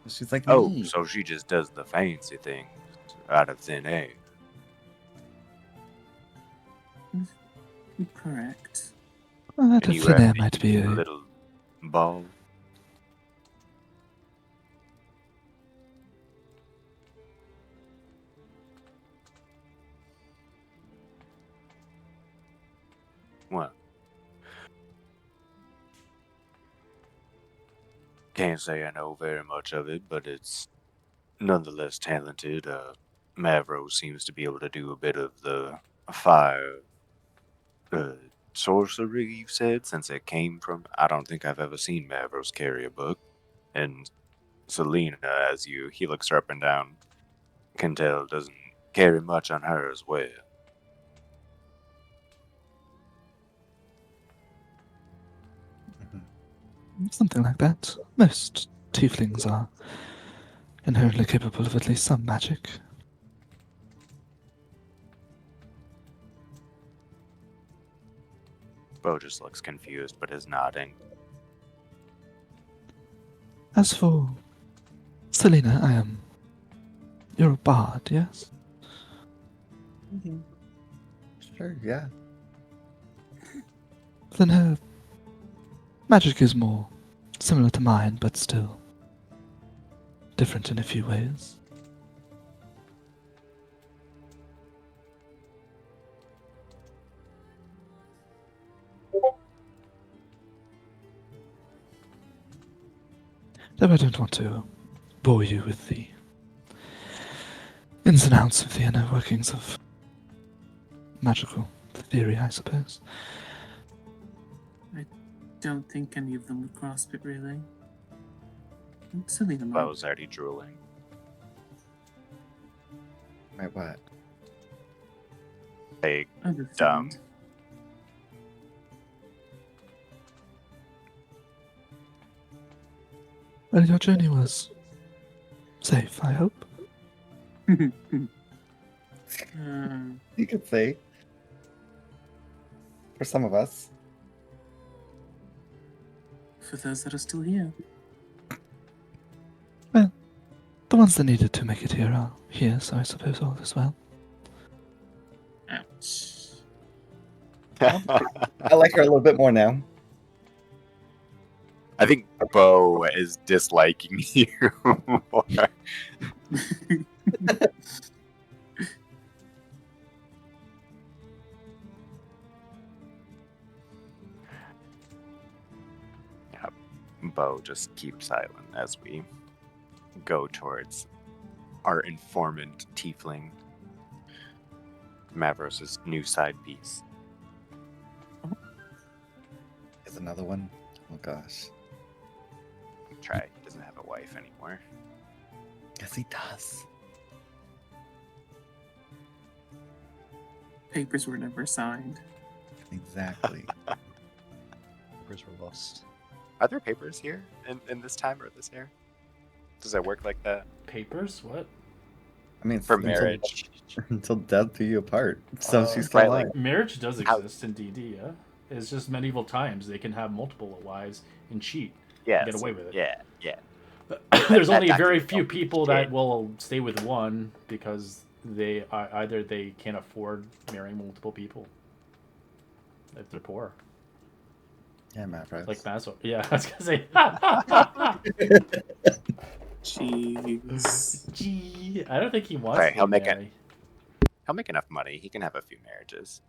She's like Oh, me. so she just does the fancy things out of thin air. Correct. Well, that And you thin have air the might be a little ball. What? Can't say I know very much of it, but it's nonetheless talented. Mavro seems to be able to do a bit of the fire sorcery, you've said, since it came from. I don't think I've ever seen Mavros carry a book. And Selena, he looks her up and down, can tell doesn't carry much on her as well. something like that. Most tieflings are inherently capable of at least some magic. Bo just looks confused but is nodding. As for Selena, I am. You're a bard, yes? Sure, yeah. Then her magic is more similar to mine, but still different in a few ways. Though I don't want to bore you with the ins and outs of the inner workings of magical theory, I suppose. Don't think any of them would grasp it, really. Selena might. Bo's already drooling. Right, what? Big, Understand. dumb. Well, your journey was safe, I hope. You could say. For some of us. For those that are still here. The ones that needed to make it here are here, so I suppose all is well. Ouch. I like her a little bit more now. I think Bo is disliking you more. Bo just keeps silent as we go towards our informant tiefling, Mavros' new side piece. Is another one? Oh gosh. Try. He doesn't have a wife anymore. Yes, he does. Papers were never signed. Exactly. Papers were lost. Are there papers here in this time or this year? Does it work like that? Papers? What? I mean, For until- marriage. until death do you apart. So she's still right, alive. like- Marriage does How- exist in D&D, yeah? It's just medieval times. They can have multiple wives and cheat. Yeah. Get away with it. Yeah, yeah. There's That only very document few don't people shit. that will stay with one because they either they can't afford marrying multiple people if they're poor. Yeah, Matt, right? Like Mazo. Yeah, I was gonna say. Jeez. Gee, I don't think he wants Right, to he'll make it. marry. He'll make enough money. He can have a few marriages.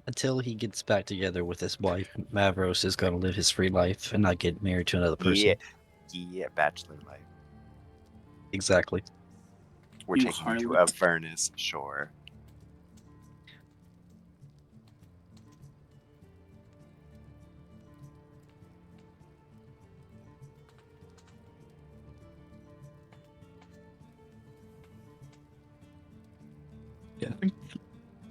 Until he gets back together with his wife, Mavros is going to live his free life and not get married to another person. Yeah, bachelor life. Exactly. We're You taking you to harlot. Avernus, sure. Yeah, I think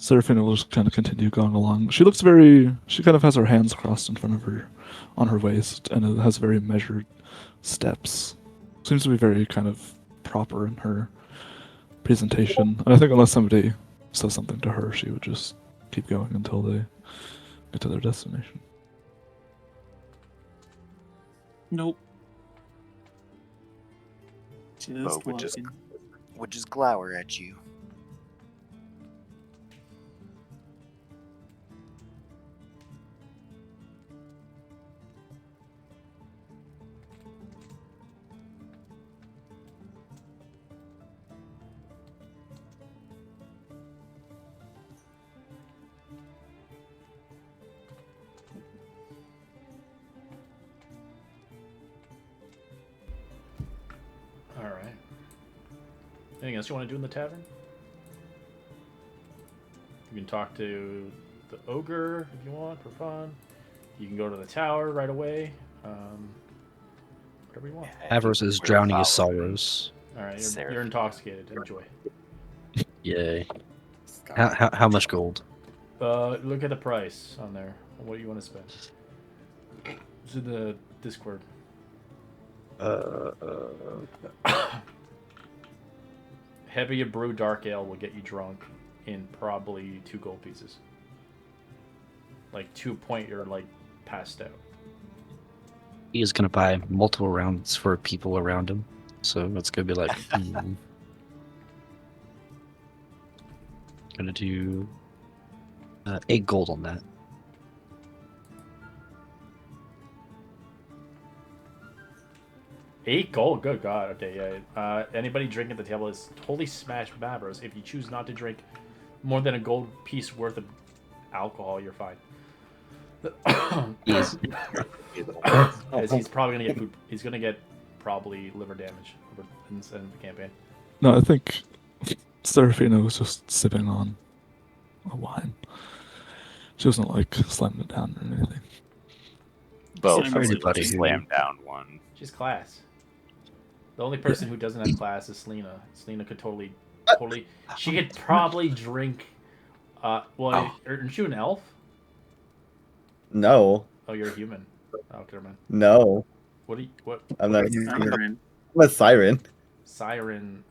Seraphina will just kind of continue going along. She looks very. She kind of has her hands crossed in front of her, on her waist, and it has very measured steps. Seems to be very kind of proper in her presentation. And I think unless somebody says something to her, she would just keep going until they get to their destination. Nope. Just Bo walking. would just glower at you. All right. Anything else you want to do in the tavern? You can talk to the ogre if you want for fun. You can go to the tower right away. Whatever you want. Avernus is We're drowning his following. sorrows. All right, you're Seraphina. intoxicated. Enjoy. Yay. How much gold? Look at the price on there. What do you want to spend? It's in the Discord. Heavy brew dark ale will get you drunk in probably 2 gold pieces. Like 2 point you're like passed out. He is gonna buy multiple rounds for people around him, so it's gonna be like, gonna do 8 gold on that. $8 gold? Good God. Okay, yeah. Anybody drinking at the table is totally smashed Mavros. If you choose not to drink more than a gold piece worth of alcohol, you're fine. He's As he's probably gonna get food. He's gonna get probably liver damage in the campaign. No, I think Seraphina was just sipping on a wine. She wasn't like slamming it down or anything. Bo For would anybody just who- slam down one. She's class. The only person who doesn't have class is Selena. Selena could totally. She could probably drink. Aren't you an elf? No, Oh, you're a human. Oh, okay, never mind. no, What do you? What? I'm not. Siren. I'm a siren. Siren.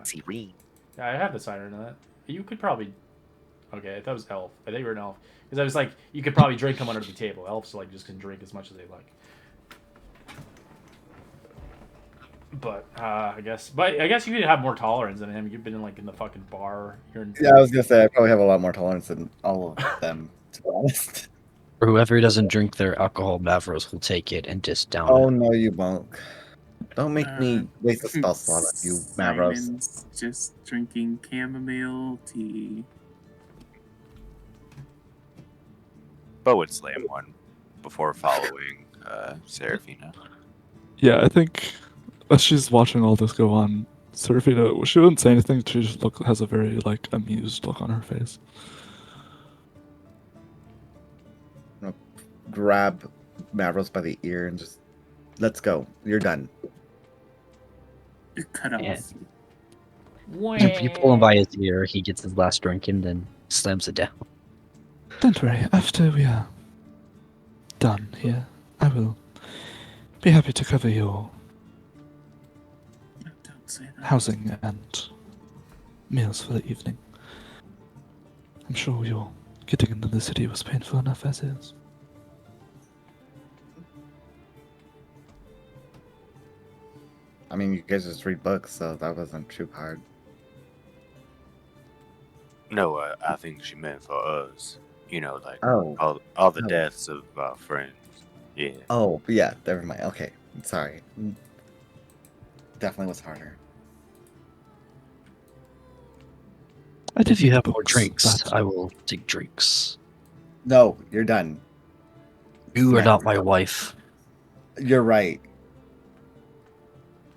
Serene. Yeah, I have the siren in that. You could probably. Okay, that was elf. I think you were an elf because I was like, you could probably drink them under the table. Elves like just can drink as much as they like. But I guess you could have more tolerance than him. You've been in like in the fucking bar. You're in. Yeah, I was gonna say I probably have a lot more tolerance than all of them, to be honest. For whoever doesn't drink their alcohol, Mavros will take it and just down Oh it. no, you won't. Don't make me waste a spell slot on you, Mavros. Simon's just drinking chamomile tea. Bo would slam one before following Seraphina. Yeah, I think as she's watching all this go on, Seraphina, she wouldn't say anything. She just has a very like amused look on her face. Grab Mavros by the ear and just let's go. You're done. You're cut off. Yeah. You pull him by his ear, he gets his last drink and then slams it down. Don't worry. After we are done here, I will be happy to cover your Don't say that. housing and meals for the evening. I'm sure your getting into the city was painful enough as is. I mean, you guys just read books, so that wasn't too hard. No, I think she meant for us. You know, like Oh. all the Oh. deaths of our friends. Yeah. Oh, yeah, never mind. Okay, sorry. Definitely was harder. I did If you read have more books, drinks, but I will take drinks. No, you're done. You are Smack. not my wife. You're right.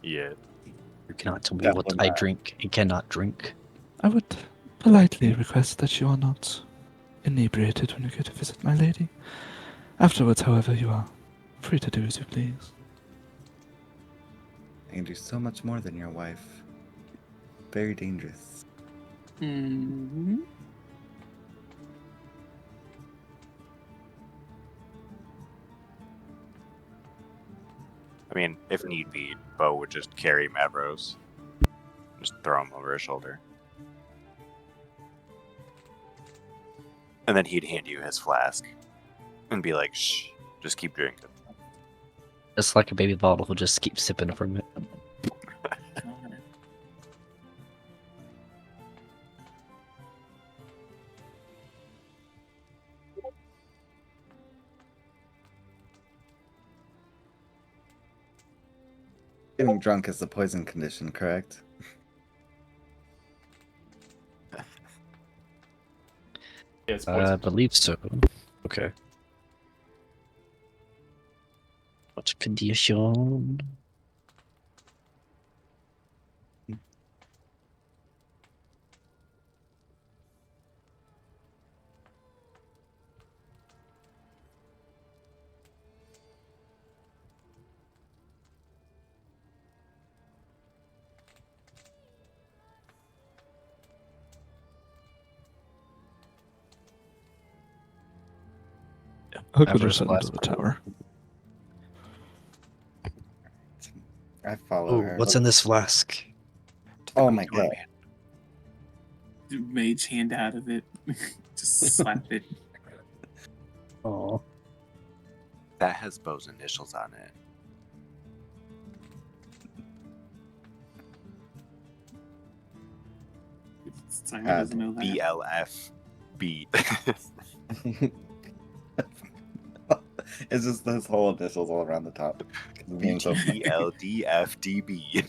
Yeah. You cannot tell me what Definitely I not. drink and cannot drink. I would politely request that you are not inebriated when you go to visit my lady. Afterwards, however, you are free to do as you please. I can do so much more than your wife. Very dangerous. Hmm. mean, if need be, Bo would just carry Mavros. Just throw him over his shoulder. And then he'd hand you his flask and be like, shh, just keep drinking. Just like a baby bottle who just keeps sipping from it. Getting drunk is the poison condition, correct? Yeah, it's I poison. believe so. Okay. What's condition? Hook would Avernus descend into flask. the tower. I follow Oh, her. what's in this flask? Oh my god. Mage hand out of it. Just slap it. Oh. That has Bo's initials on it. Simon doesn't know that. BLFB. It's just those whole initials all around the top. Being so BLDFDB.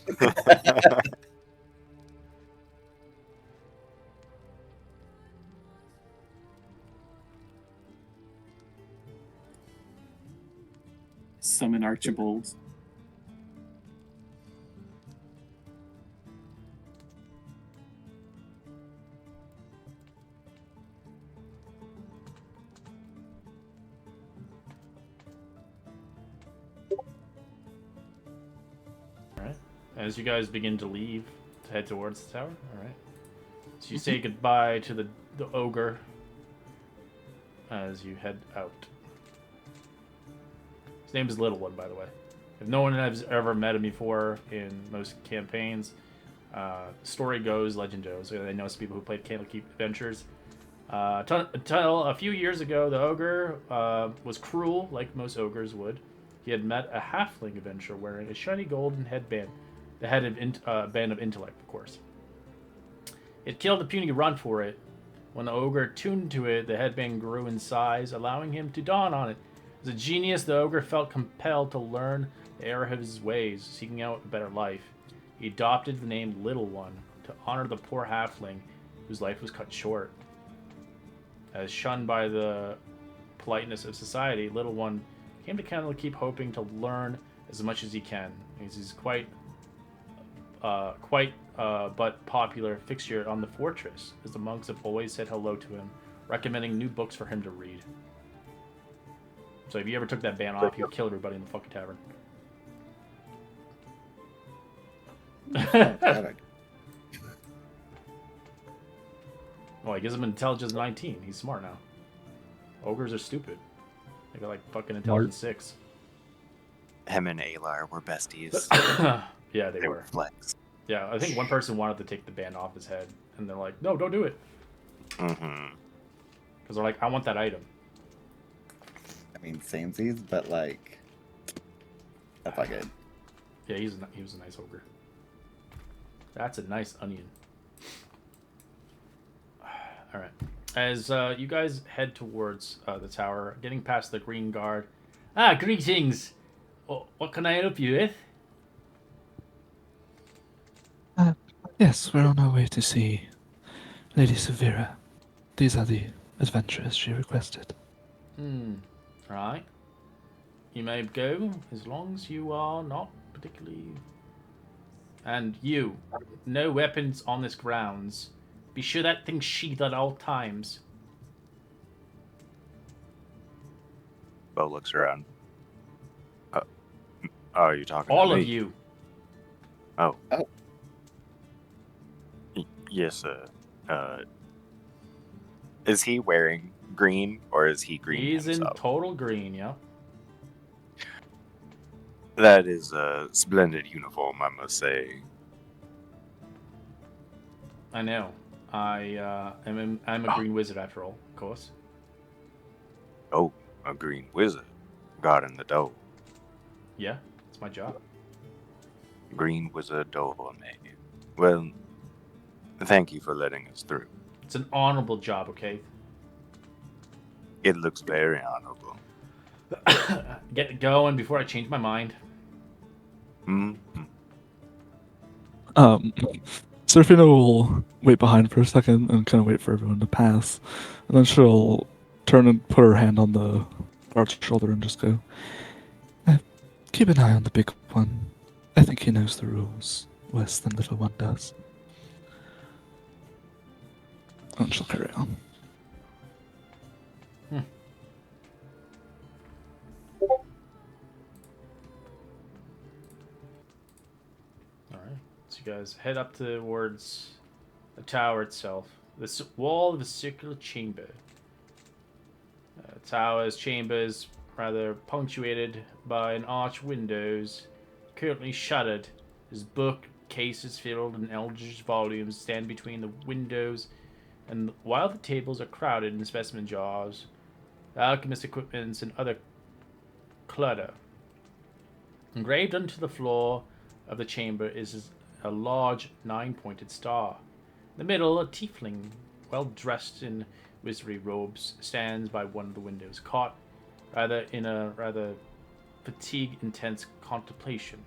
Summon Archibald. Alright. As you guys begin to leave to head towards the tower, alright. So you say goodbye to the ogre as you head out. His name is Little One, by the way. If no one has ever met him before in most campaigns, story goes, legend goes. So I know some people who played Candlekeep Adventures. Until a few years ago, the ogre was cruel, like most ogres would. He had met a halfling adventurer wearing a shiny golden headband, the head of band of intellect, of course. It killed a puny runt for it. When the ogre tuned to it, the headband grew in size, allowing him to dawn on it. As a genius, the ogre felt compelled to learn the error of his ways, seeking out a better life. He adopted the name Little One to honor the poor halfling whose life was cut short. As shunned by the politeness of society, Little One came to Candlekeep hoping to learn as much as he can. He's quite but popular fixture on the fortress, as the monks have always said hello to him, recommending new books for him to read. So if you ever took that ban off, he would kill everybody in the fucking tavern. Well, he gives him intelligence 19. He's smart now. Ogres are stupid. They got like fucking intelligence 6. Him and Alar were besties. Yeah, they They were. were flex. Yeah, I think one person wanted to take the band off his head, and they're like, no, don't do it. Mm-hmm. Because they're like, I want that item. I mean, samesies, but like, that's not good. Yeah, he was a nice ogre. That's a nice onion. All right. As you guys head towards the tower, getting past the green guard. Ah, greetings. What can I help you with? Yes, we're on our way to see Lady Severa. These are the adventurers she requested. Right. You may go as long as you are not particularly. And you, no weapons on this grounds. Be sure that thing's sheathed at all times. Bo looks around. Oh, are you talking All to of me? you. Oh. Oh. Yes, sir. Is he wearing green, or is he green He's himself? in total green, yeah. That is a splendid uniform, I must say. I know. I'm a green wizard after all, of course. Oh, a green wizard. Guarding the door. Yeah, it's my job. Green wizard door maid. Well, thank you for letting us through. It's an honorable job, okay? It looks very honorable. Get going before I change my mind. Mm-hmm. Serafina will wait behind for a second and kind of wait for everyone to pass, and then she'll turn and put her hand on the guard's shoulder and just go, keep an eye on the big one. I think he knows the rules worse than little one does. And she'll carry on. Alright, so you guys head up towards the tower itself. The wall of a circular chamber. Tower's chamber is rather punctuated by an arch windows, currently shuttered, as bookcases filled and eldritch volumes stand between the windows, and while the tables are crowded in specimen jars, the alchemist equipments and other clutter. Engraved onto the floor of the chamber is a large nine-pointed star. In the middle, a tiefling, well dressed in wizardry robes, stands by one of the windows, caught in a rather fatigue-intense contemplation.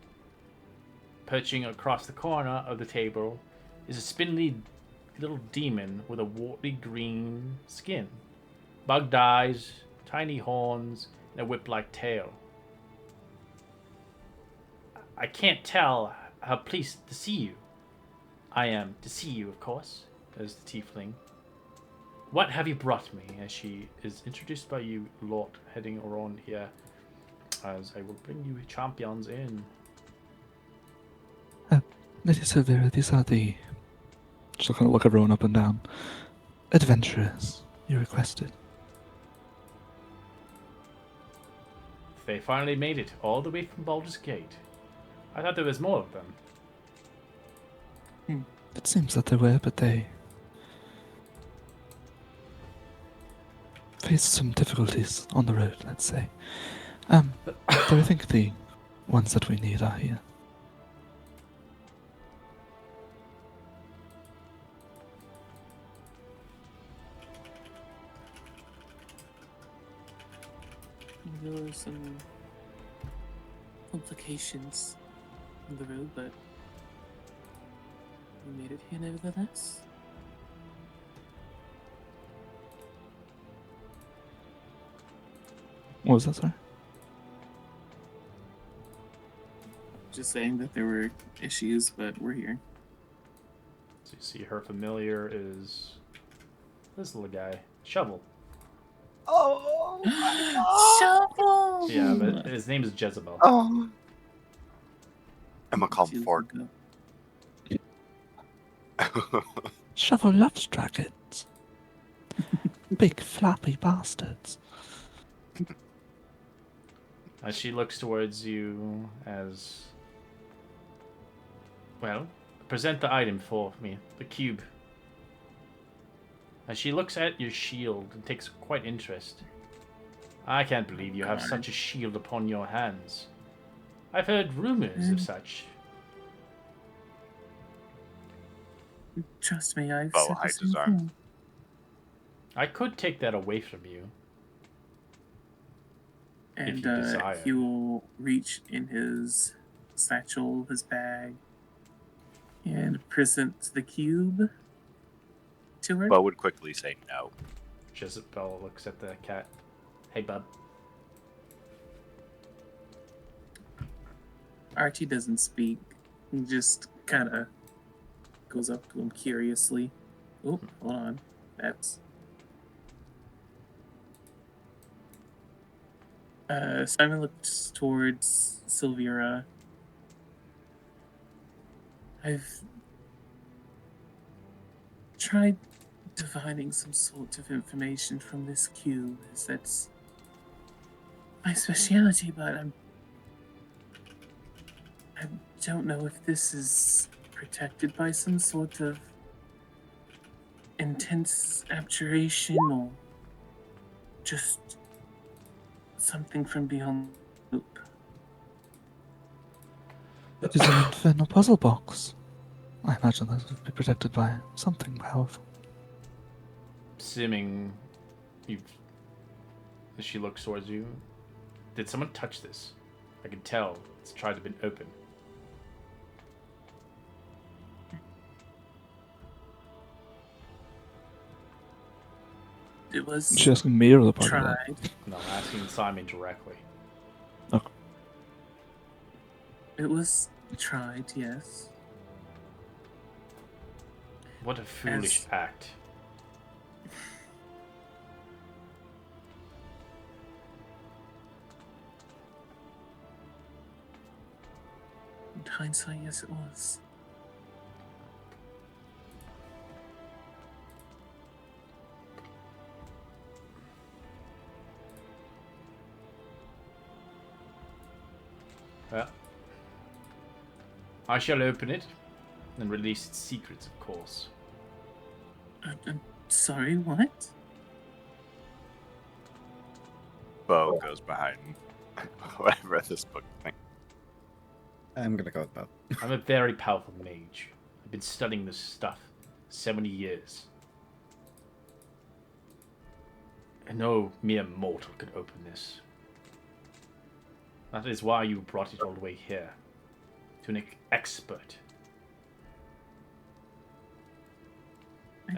Perching across the corner of the table is a spindly little demon with a warty green skin, bugged eyes, tiny horns, and a whip-like tail. I can't tell how pleased to see you. I am to see you, of course, says the tiefling. What have you brought me? As she is introduced by you, Lord, heading around here, as I will bring you champions in. Lady Silvera, these are the... She'll kind of look everyone up and down. Adventurers, you requested. They finally made it all the way from Baldur's Gate. I thought there was more of them. It seems that there were, but they faced some difficulties on the road, let's say. So I think the ones that we need are here. There were some complications on the road, but we made it here nevertheless. What was that, sorry? Just saying that there were issues, but we're here. So you see her familiar is this little guy, Shovel. Oh, Shovel! Yeah, but his name is Jezebel. Oh. I'm gonna call him Fork. Shovel loves dragons. Big flappy bastards. As she looks towards you as... Well, present the item for me, the cube. As she looks at your shield and takes quite interest. I can't believe you have such a shield upon your hands. I've heard rumors of such. Trust me, I've Oh, said hide the his same arm. thing. I could take that away from you. And you desire. he will reach in his satchel, his bag, and present the cube to her. Bo would quickly say no. Jezebel looks at the cat. Hey, bub. Archie doesn't speak. He just kind of goes up to him curiously. Oh, hold on. That's... Simon looks towards Silvira. I've tried divining some sort of information from this cube, as that's my speciality, but I'm don't know if this is protected by some sort of intense abjuration or just something from beyond the loop. It is an infernal puzzle box. I imagine that would be protected by something powerful. Assuming you, as she looks towards you, did someone touch this? I can tell it's tried to be open. It was Is she asking me or the party? tried. No, I'm asking Simon directly. Okay. It was tried, yes. What a foolish act. In hindsight, yes, it was. Well, I shall open it and release its secrets, of course. I'm sorry, what? Bo goes behind whatever this book thing. I'm gonna go with Bo. I'm a very powerful mage. I've been studying this stuff 70 years. And no mere mortal could open this. That is why you brought it all the way here. To an expert.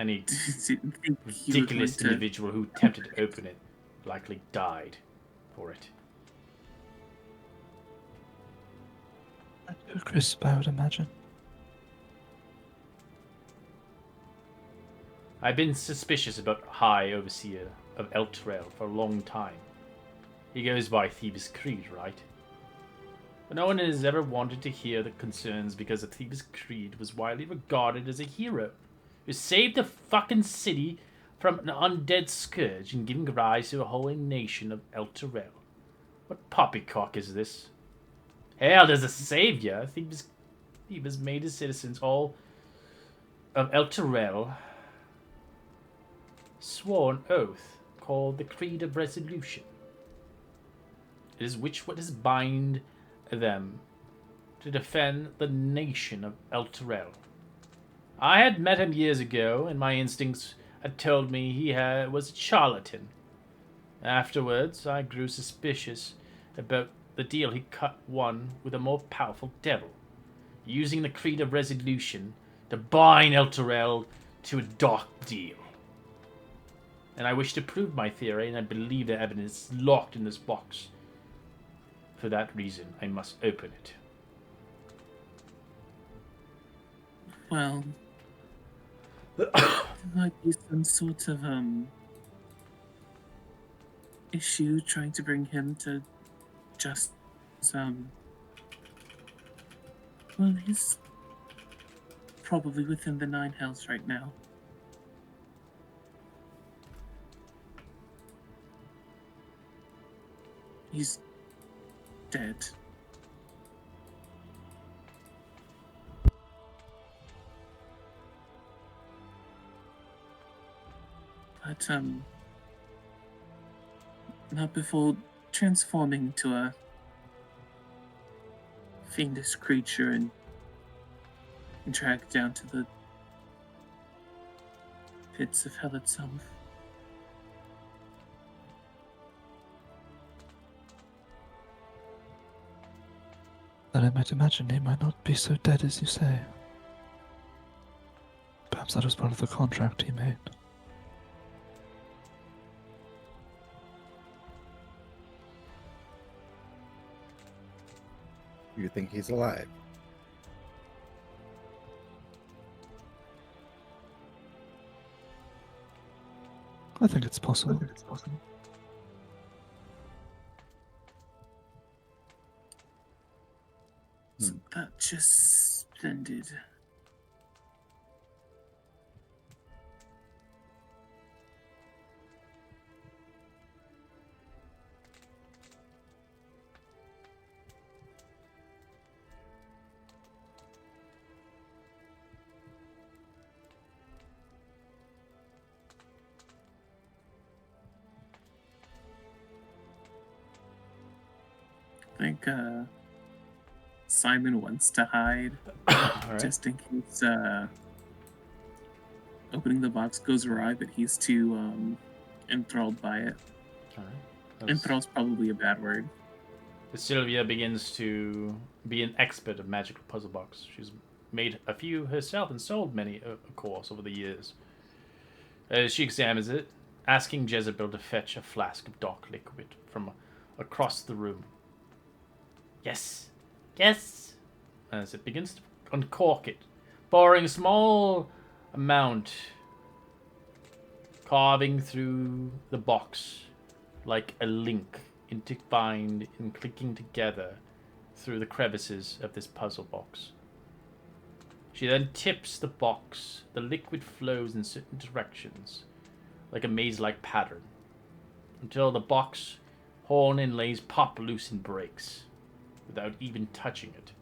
Any Didn't think you were ridiculous going to- individual who attempted to open it likely died for it. Too crisp, I would imagine. I've been suspicious about High Overseer of Elturel for a long time. He goes by Thebes Creed, right? But no one has ever wanted to hear the concerns because the Thebes Creed was widely regarded as a hero who saved the fucking city from an undead scourge and giving rise to a whole nation of Elturel. What poppycock is this? Hell, there's a savior. Thebes made his citizens all of Elturel swore an oath called the Creed of Resolution. It is what does bind them to defend the nation of Elturel. I had met him years ago, and my instincts had told me he was a charlatan. Afterwards, I grew suspicious about the deal he won with a more powerful devil, using the Creed of Resolution to bind Elturel to a dark deal. And I wish to prove my theory, and I believe the evidence is locked in this box. For that reason, I must open it. Well, there might be some sort of issue trying to bring him to justice. Well, he's probably within the Nine Hells right now. He's dead. But, not before transforming into a fiendish creature and dragged down to the pits of hell itself. Then I might imagine he might not be so dead as you say. Perhaps that was part of the contract he made. You think he's alive? I think it's possible. Isn't that just splendid? think Simon wants to hide All right. just in case opening the box goes awry, but he's too enthralled by it. All right. Enthralled's probably a bad word. Sylvia begins to be an expert of magical puzzle box. She's made a few herself and sold many, of course, over the years. As she examines it, asking Jezebel to fetch a flask of dark liquid from across the room. Yes, yes. As it begins to uncork it, pouring a small amount, carving through the box like a link, intertwined and clicking together through the crevices of this puzzle box. She then tips the box. The liquid flows in certain directions, like a maze-like pattern, until the box horn inlays pop loose and breaks, without even touching it.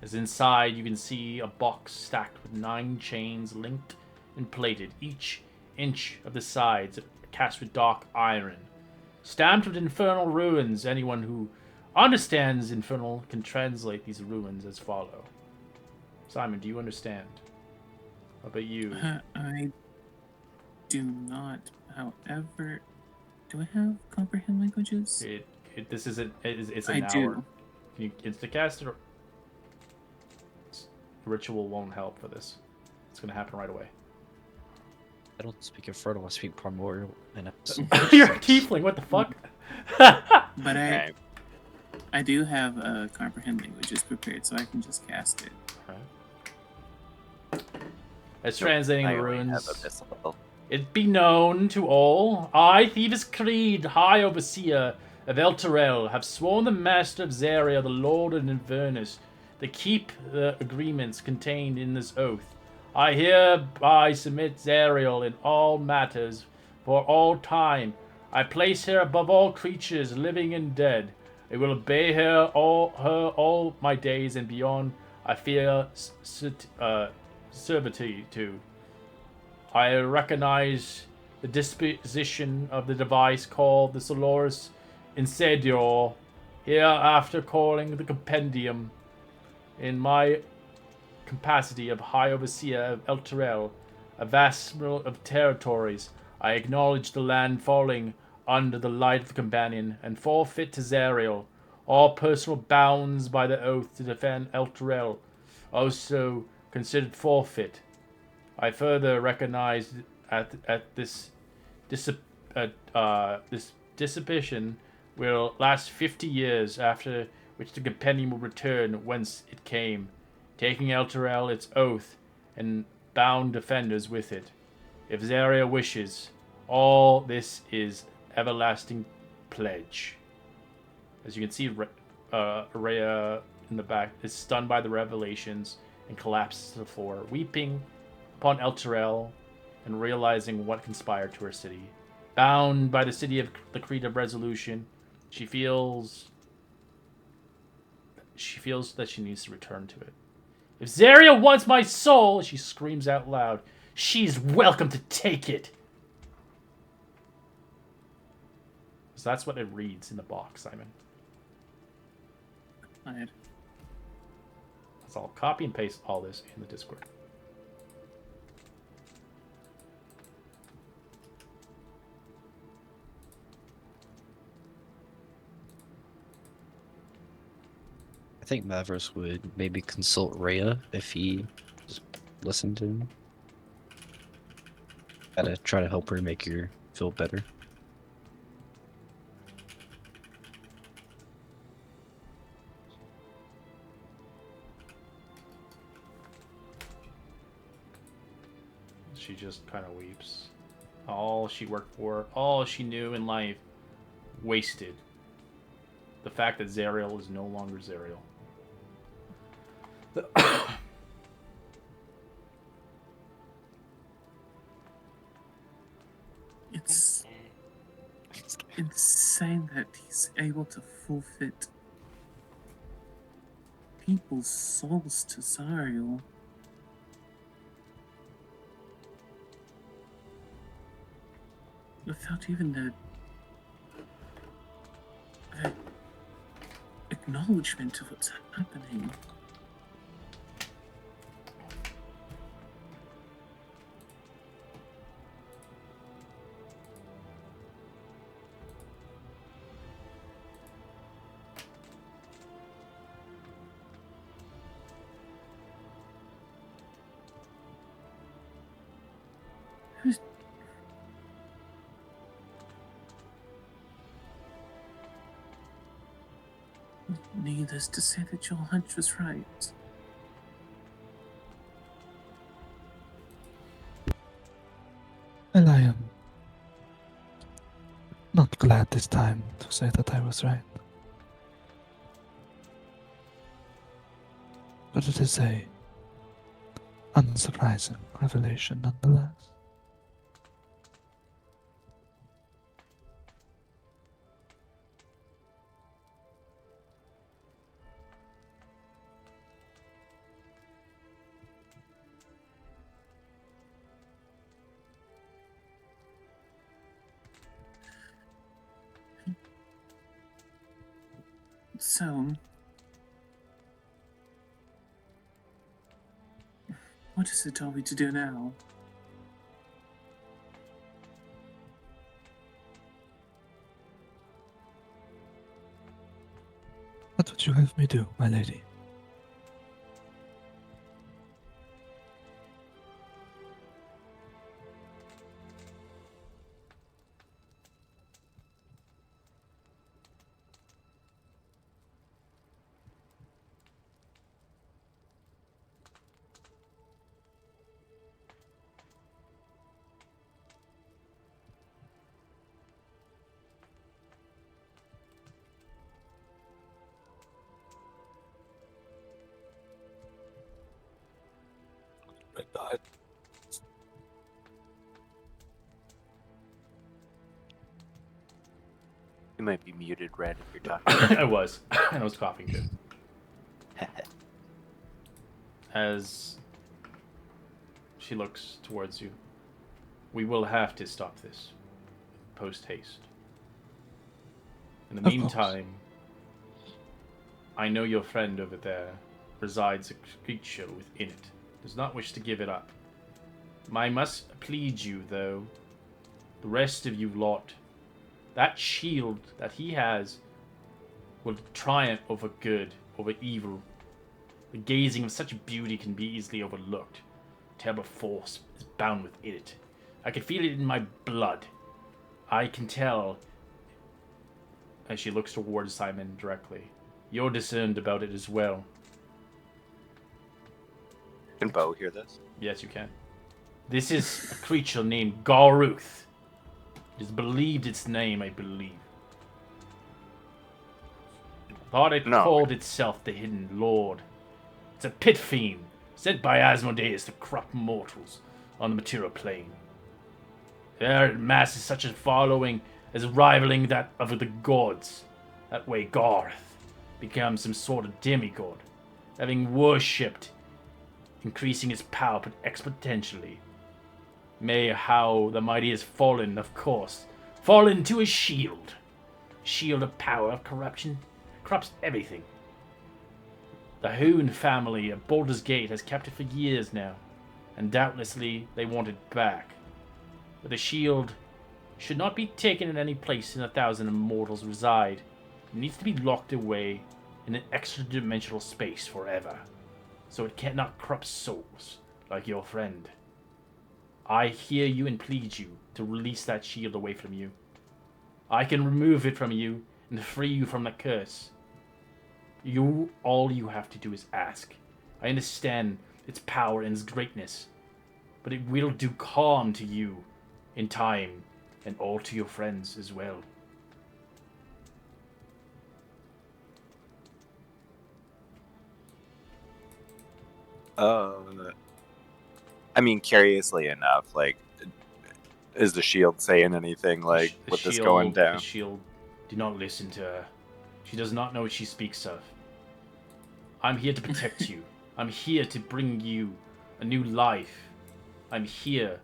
As inside, you can see a box stacked with 9 chains linked and plated, each inch of the sides cast with dark iron, stamped with infernal runes. Anyone who understands infernal can translate these runes as follow. Simon, do you understand? How about you? I do not. However, do I have comprehend languages? This isn't. It's an I hour. do. Can you instacast it? Or... Ritual won't help for this. It's gonna happen right away. I don't speak Infernal, I speak Primordial, and You're a tiefling. What the fuck? But I do have comprehend languages prepared, so I can just cast it. Right. As translating I the only runes. have Abyssal. It be known to all, I, Thebes Creed, High Overseer of Elturel, have sworn the Master of Zaria, the Lord of Avernus, to keep the agreements contained in this oath. I hereby submit Zariel in all matters for all time. I place her above all creatures, living and dead. I will obey her all my days and beyond. I fear servitude. I recognize the disposition of the device called the Solaris Incendior, hereafter calling the Compendium. In my capacity of High Overseer of Elturel, a vast of territories, I acknowledge the land falling under the light of the Companion, and forfeit to Zariel all personal bounds by the oath to defend Elturel, also considered forfeit. I further recognize at this dissipation will last 50 years, after which the Compendium will return whence it came, taking Elturel its oath and bound defenders with it. If Zaria wishes, all this is everlasting pledge. As you can see, Rhea in the back is stunned by the revelations and collapses to the floor, weeping upon Elturel and realizing what conspired to her city. Bound by the city of the Creed of Resolution, she feels that she needs to return to it. If Zaria wants my soul, she screams out loud, she's welcome to take it. So that's what it reads in the box, Simon. Alright. So I'll copy and paste all this in the Discord. I think Mavros would maybe consult Rhea if he just listened to him. Gotta try to help her make her feel better. She just kind of weeps. All she worked for, all she knew in life, wasted. The fact that Zariel is no longer Zariel. It's insane that he's able to forfeit people's souls to Zariel. Without even the acknowledgement of what's happening. Needless to say that your hunch was right. Well, I am not glad this time to say that I was right. But it is a unsurprising revelation nonetheless. So, what is it are we to do now? What would you have me do, my lady? Red dot. You might be muted, Red, if you're talking. I was. I was coughing too. As she looks towards you, we will have to stop this post haste. In the Of course. meantime, I know your friend over there resides a creature within it. Does not wish to give it up. I must plead you, though, the rest of you lot, that shield that he has will triumph over good, over evil. The gazing of such beauty can be easily overlooked. Terrible force is bound within it. I can feel it in my blood. I can tell, as she looks towards Simon directly, you're discerned about it as well. Can Bo hear this? Yes, you can. This is a creature named Garuth. It is believed its name, I believe. Thought it called itself the Hidden Lord. It's a pit fiend, sent by Asmodeus to corrupt mortals on the material plane. There it masses such a following as rivaling that of the gods. That way Garth becomes some sort of demigod, having worshipped, increasing his power exponentially. May how the mighty has fallen, of course, fallen to his shield. Shield of power, of corruption, corrupts everything. The Hoon family at Baldur's Gate has kept it for years now, and doubtlessly they want it back. But the shield should not be taken in any place in 1,000 immortals reside. It needs to be locked away in an extra-dimensional space forever, so it cannot corrupt souls like your friend. I hear you and plead you to release that shield away from you. I can remove it from you and free you from the curse. All you have to do is ask. I understand its power and its greatness, but it will do harm to you in time, and all to your friends as well. I mean, curiously enough, like, is the shield saying anything, like, with this going down? The shield, do not listen to her. She does not know what she speaks of. I'm here to protect you. I'm here to bring you a new life. I'm here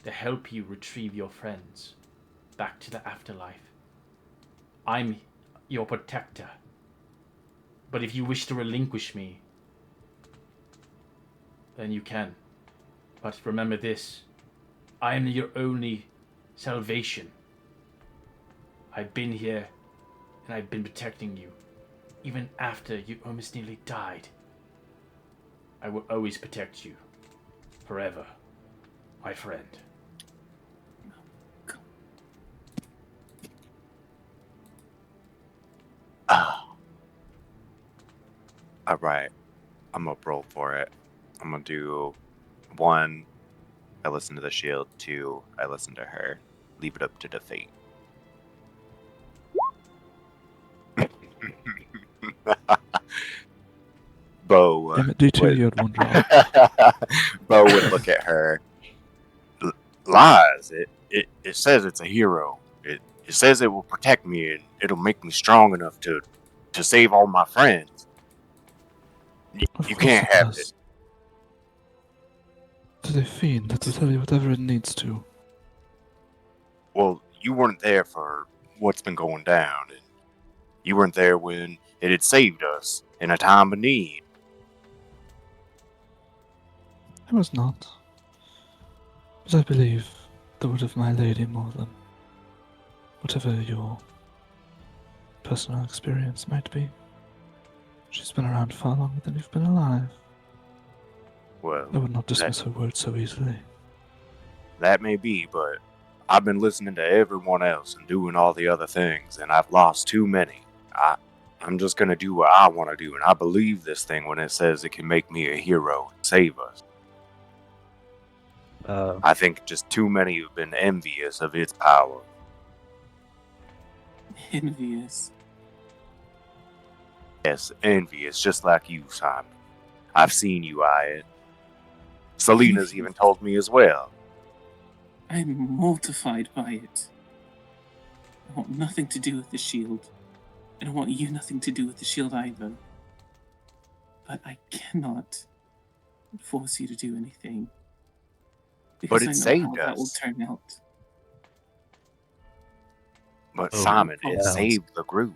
to help you retrieve your friends back to the afterlife. I'm your protector. But if you wish to relinquish me, then you can. But remember this, I am your only salvation. I've been here, and I've been protecting you, even after you almost nearly died. I will always protect you, forever, my friend. Ah. All right, I'm gonna roll for it. I'm gonna do 1. I listen to the shield. 2. I listen to her. Leave it up to the fate. Bo. Damn it, D2, would- you had one drop. Bo would look at her. Lies. It says it's a hero. It says it will protect me and it'll make me strong enough to save all my friends. Of You course can't it have does. it. It is a fiend that will tell you whatever it needs to. Well, you weren't there for what's been going down, and you weren't there when it had saved us in a time of need. I was not. But I believe the word of my lady more than whatever your personal experience might be. She's been around far longer than you've been alive. Well, I would not dismiss her words so easily. that may be, but I've been listening to everyone else and doing all the other things, and I've lost too many. I'm just gonna do what I want to do, and I believe this thing when it says it can make me a hero and save us. I think just too many have been envious of its power. Envious. Yes, envious, just like you, Simon. I've seen you eye it. Selena's even told me as well. I'm mortified by it. I want nothing to do with the shield. I don't want you nothing to do with the shield either. But I cannot force you to do anything. Because But it I know saved how that will us. turn out. But Oh, Simon, it yeah. saved the group.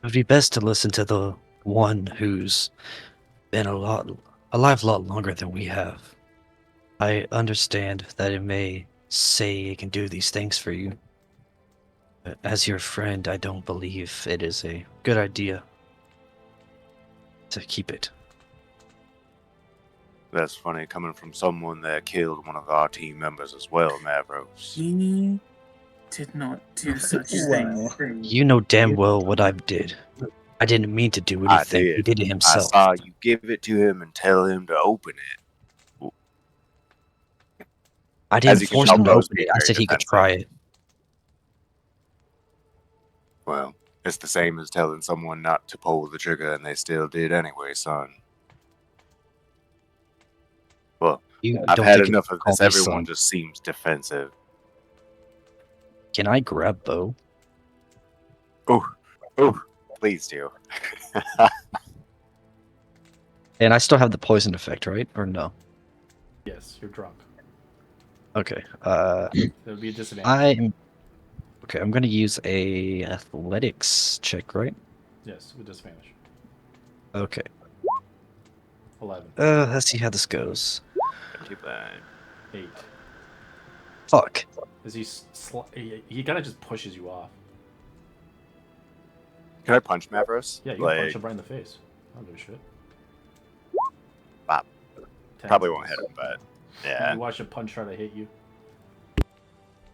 It would be best to listen to the one who's been alive a lot longer than we have. I understand that it may say it can do these things for you. But as your friend, I don't believe it is a good idea to keep it. That's funny coming from someone that killed one of our team members as well, Mavros. He did not do such a Wow. thing. You know damn well what I did. I didn't mean to do I anything. He did. did it I himself. saw you give it to him and tell him to open it. I As didn't you can force tell, him to Bo's open being it. I very said he could defensive. try it. Well, it's the same as telling someone not to pull the trigger and they still did anyway, son. Well, You I've don't had think you enough can of call this. me Everyone son. just seems defensive. Can I grab Bo? Oh, please do. And I still have the poison effect, right? Or no? Yes, you're drunk. Okay. There would be a disadvantage. I'm gonna use a athletics check, right? Yes, with disadvantage. Okay. 11. Let's see how this goes. Too bad. 8. Fuck. As he kind of just pushes you off. Can I punch Mavros? Yeah, you can punch him right in the face. I don't give a shit. Bop. 10 Probably won't plus. hit him, but You yeah. watch a punch try to hit you.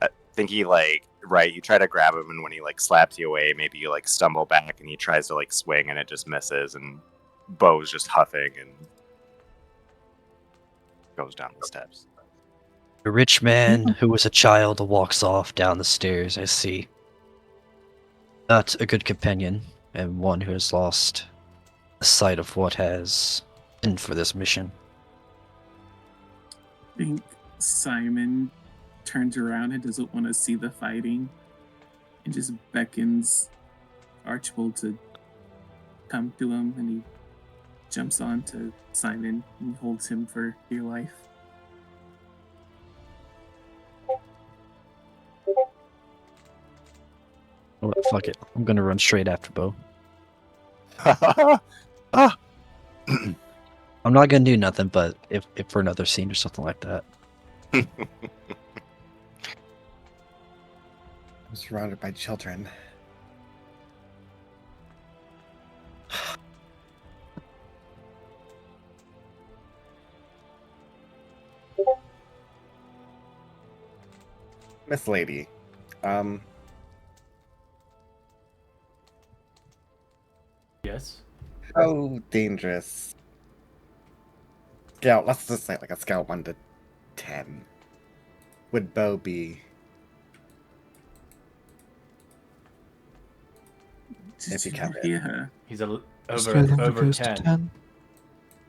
I think he you try to grab him, and when he slaps you away, maybe you stumble back and he tries to swing and it just misses, and Bo's just huffing and goes down the steps. A rich man who was a child walks off down the stairs, I see. Not a good companion, and one who has lost the sight of what has been for this mission. I think Simon turns around and doesn't want to see the fighting and just beckons Archibald to come to him, and he jumps on to Simon and holds him for dear life. Oh, fuck it. I'm gonna run straight after Bo. Ah! I'm not gonna do nothing, but if for another scene or something like that. I'm surrounded by children. Miss Lady, Yes. how dangerous? Scale, let's just say like a scale 1 to 10. Would Bo be Did if you you kept not it? hear her? He's a, Scale over number over goes 10. to 10.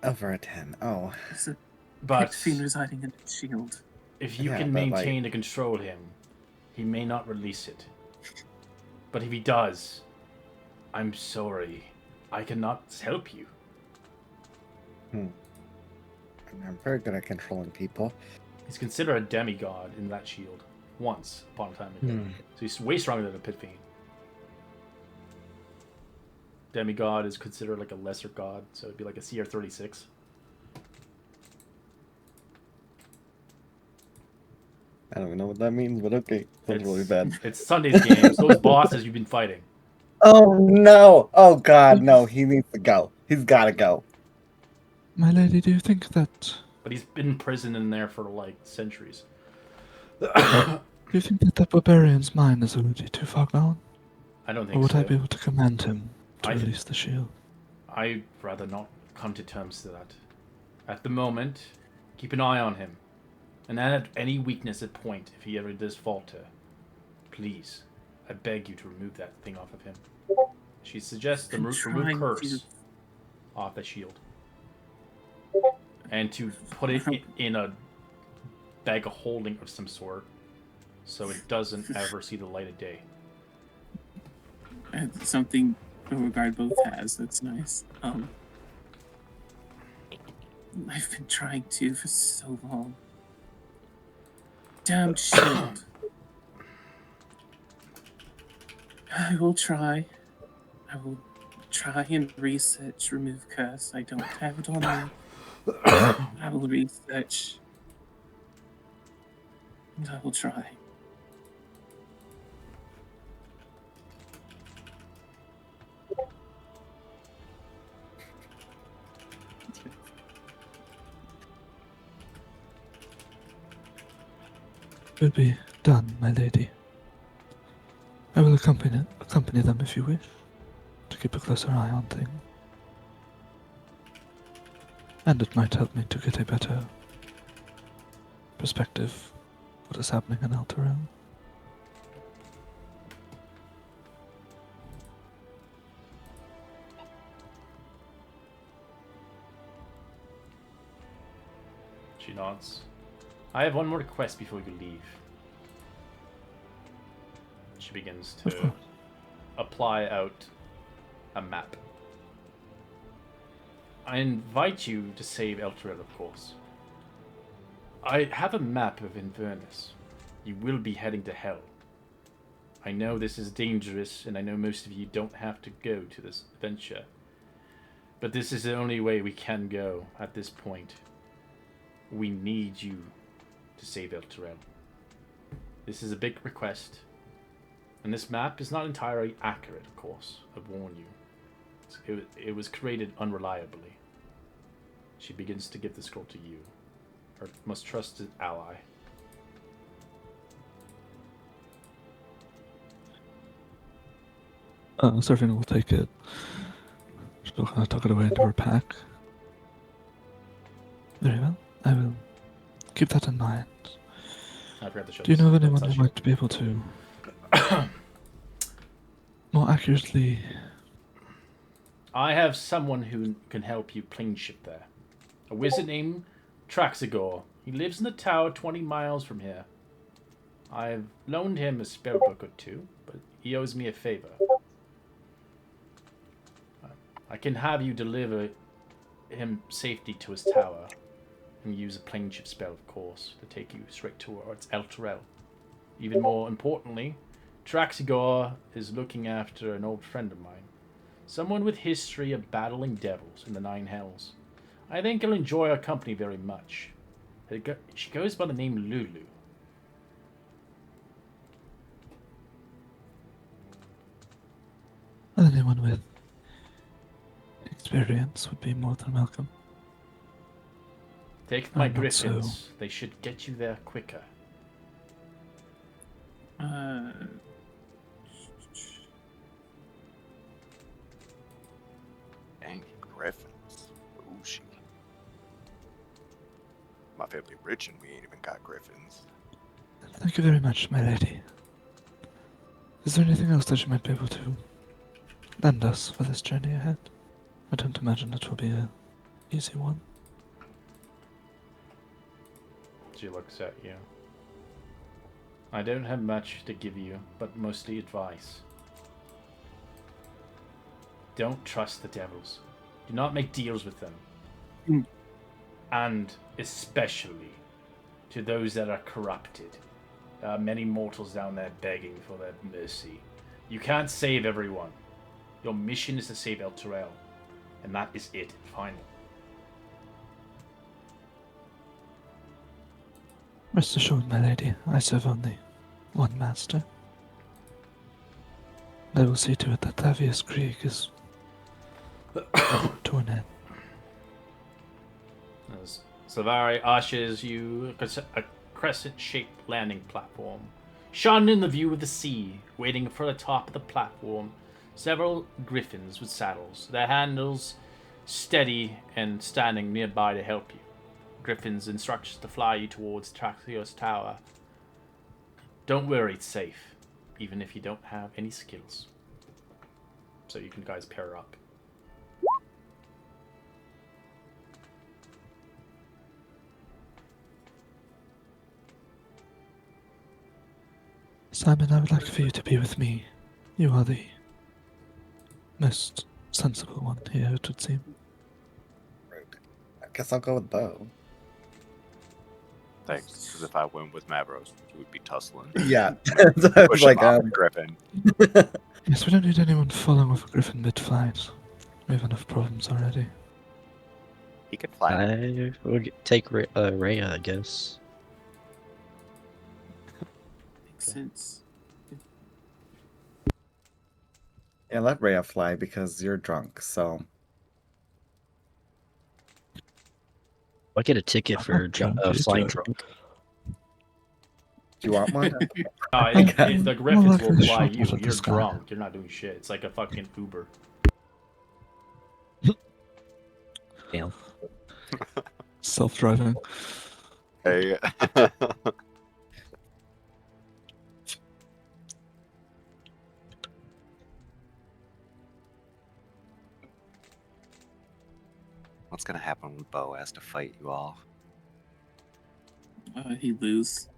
Over a 10. Oh, There's a But pit fiend residing in the shield. if you Yeah, can but, maintain to control him, he may not release it. But if he does, I'm sorry. I cannot help you. I'm very good at controlling people. He's considered a demigod in that shield. Once upon a time ago. So he's way stronger than a pit fiend. Demigod is considered like a lesser god, so it'd be like a CR36. I don't even know what that means, but okay. Sounds really bad. It's Sunday's games. Those bosses you've been fighting. Oh no! Oh god, no, he needs to go. He's gotta go. My lady, do you think that But he's been in prison in there for like centuries. that barbarian's mind is already too far gone? I don't Or think would so. I be able to command him to I- release the shield? I'd rather not come to terms to that. At the moment, keep an eye on him. And at any weakness at point, if he ever does falter, please, I beg you to remove that thing off of him. She suggests to remove Trying curse off the shield. And to put it in a bag of holding of some sort, so it doesn't ever see the light of day. Something Beauregard both has. That's nice. I've been trying to for so long. Damn shield. I will try. I will try and research remove curse. I don't have it on me. I will research. And I will try. Will be done, my lady. I will accompany them if you wish, to keep a closer eye on things. And it might help me to get a better perspective of what is happening in Elturel. She nods. I have one more request before you leave. She begins Of to course. apply out a map. I invite you to save Elturel, of course. I have a map of Avernus. You will be heading to hell. I know this is dangerous, and I know most of you don't have to go to this adventure. But this is the only way we can go at this point. We need you to save Elturel. This is a big request. And this map is not entirely accurate, of course. I warn you. It was created unreliably. She begins to give the scroll to you, her most trusted ally. Serafina will take it. She'll kind of tuck it away into her pack. Very well. I will keep that in mind. I forgot to show Do you know of this. anyone That's who might be able to more accurately? I have someone who can help you plane ship there. A wizard named Traxigor. He lives in the tower 20 miles from here. I've loaned him a spellbook or two, but he owes me a favor. I can have you deliver him safety to his tower and use a plane ship spell, of course, to take you straight towards Elturel. Even more importantly, Traxigor is looking after an old friend of mine. Someone with history of battling devils in the Nine Hells. I think he'll enjoy our company very much. She goes by the name Lulu. Anyone with experience would be more than welcome. Take my I'm not griffins. so- They should get you there quicker. Dang, griffins. Ooh, she. My family rich and we ain't even got griffins. Thank you very much, my lady. Is there anything else that you might be able to lend us for this journey ahead? I don't imagine it will be an easy one. She looks at you. I don't have much to give you, but mostly advice. Don't trust the devils. Do not make deals with them. Mm. And especially to those that are corrupted. There are many mortals down there begging for their mercy. You can't save everyone. Your mission is to save El Terrell. And that is it, final. Rest assured, my lady, I serve only one master. I will see to it that Thavius Creek is to an end. As Savari ushers you a crescent-shaped landing platform, shone in the view of the sea. Waiting for the top of the platform, several griffins with saddles, their handles steady and standing nearby to help you. Griffins instructions to fly you towards Traxios Tower. Don't worry, it's safe, even if you don't have any skills. So you can guys pair up. Simon, I would like for you to be with me. You are the most sensible one here, it would seem. I guess I'll go with Bo. Thanks, because if I went with Mavros, we would be tussling. Yeah. I was Push like, him off the griffin. Yes, we don't need anyone falling with a griffin mid-flight. We have enough problems already. He could fly. I would take Rhea, I guess. Makes sense. Yeah, let Rhea fly because you're drunk, so. I get a ticket I'm for not drunk, he's flying drunk. drunk. Do you want one? The griffins like will the fly shot you. out of the You're sky. drunk. You're not doing shit. It's like a fucking Uber. Damn. Self-driving. Hey. What's gonna happen when Bo has to fight you all? He lose.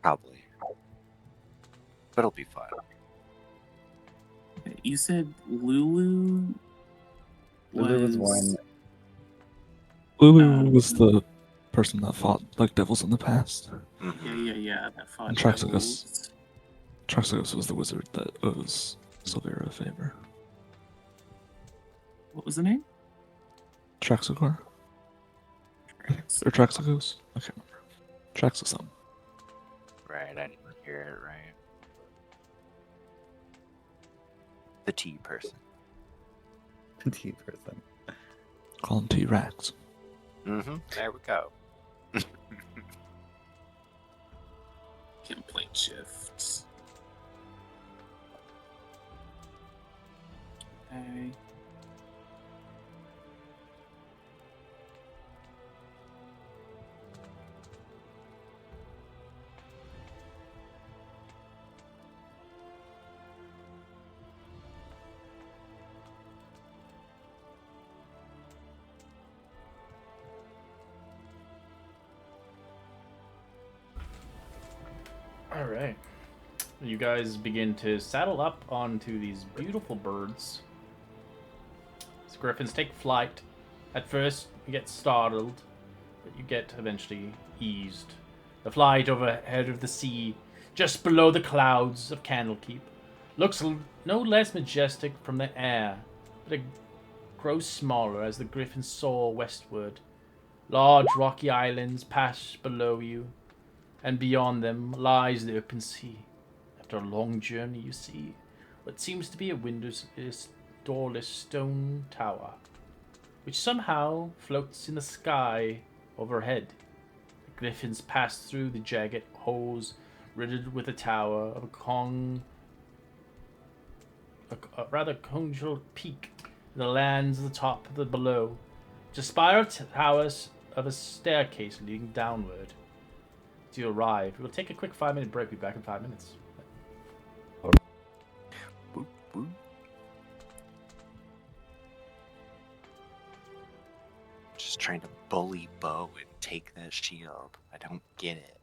Probably. But it'll be fun. You said Lulu Lulu was one. Lulu was the person that fought like devils in the past. Mhm. Yeah. That fought And Traxicus. devils. Traxicus was the wizard that owes Silvera a favor. What was the name? Traxicor? Or Traxicus? I can't remember. Traxicus something. Right, I didn't hear it right. The T person. T person. Call him T-Rex. Mm-hmm. There we go. Complaint shifts. Okay. All right. You guys begin to saddle up onto these beautiful birds. These griffins take flight. At first, you get startled, but you get eventually eased. The flight overhead of the sea just below the clouds of Candlekeep, looks no less majestic from the air, but it grows smaller as the griffins soar westward. Large rocky islands pass below you, and beyond them lies the open sea. After a long journey, you see what seems to be a windowless, doorless stone tower, which somehow floats in the sky overhead. The griffins pass through the jagged holes riddled with the tower of a rather conical peak that lands at the top of the below, to spiral towers of a staircase leading downward. To you arrive, we'll take a quick 5-minute break. We'll be back in 5 minutes. Boop, boop. Just trying to bully Bo and take that shield. I don't get it.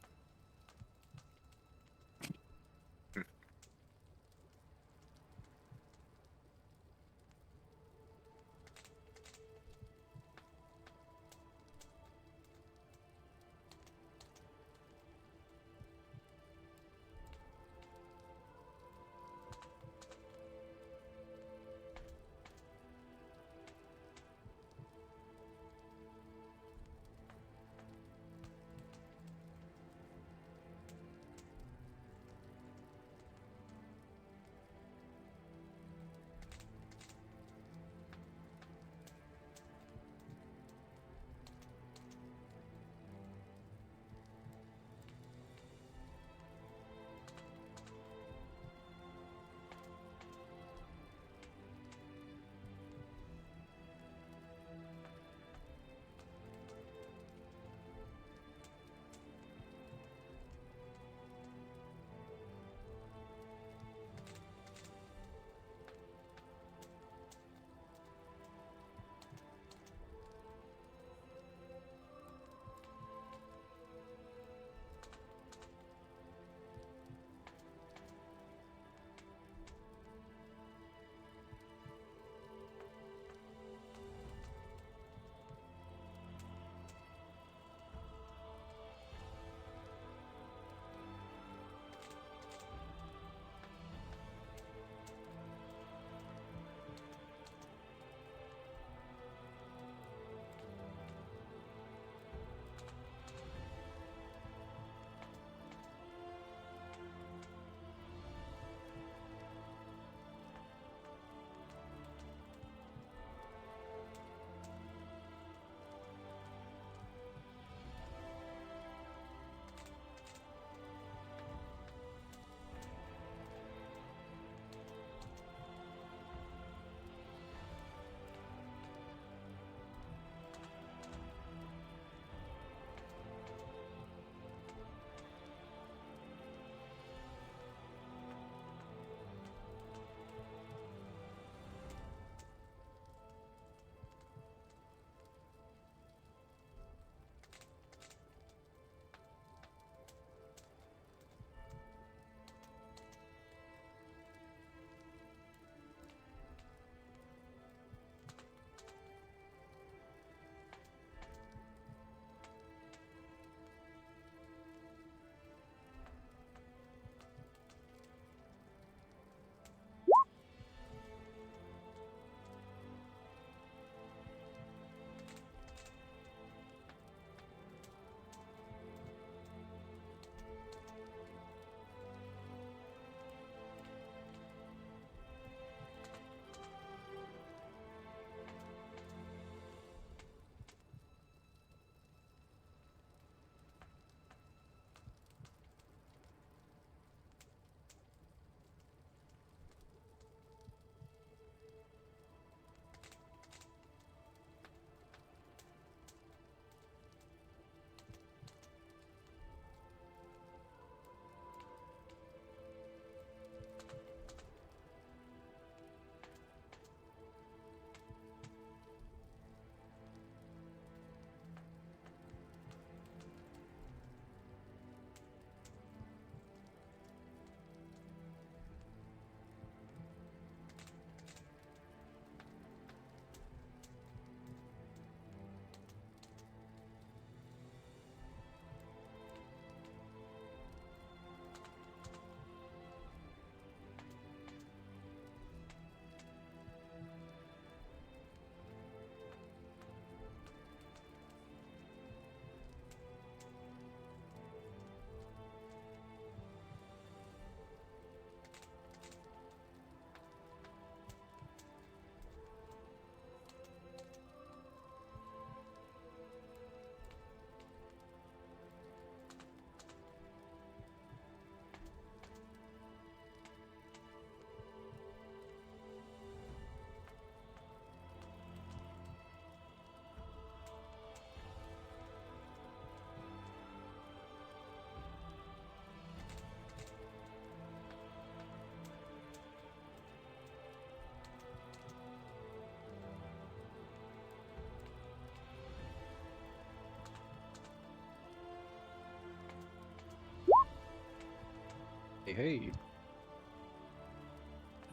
hey.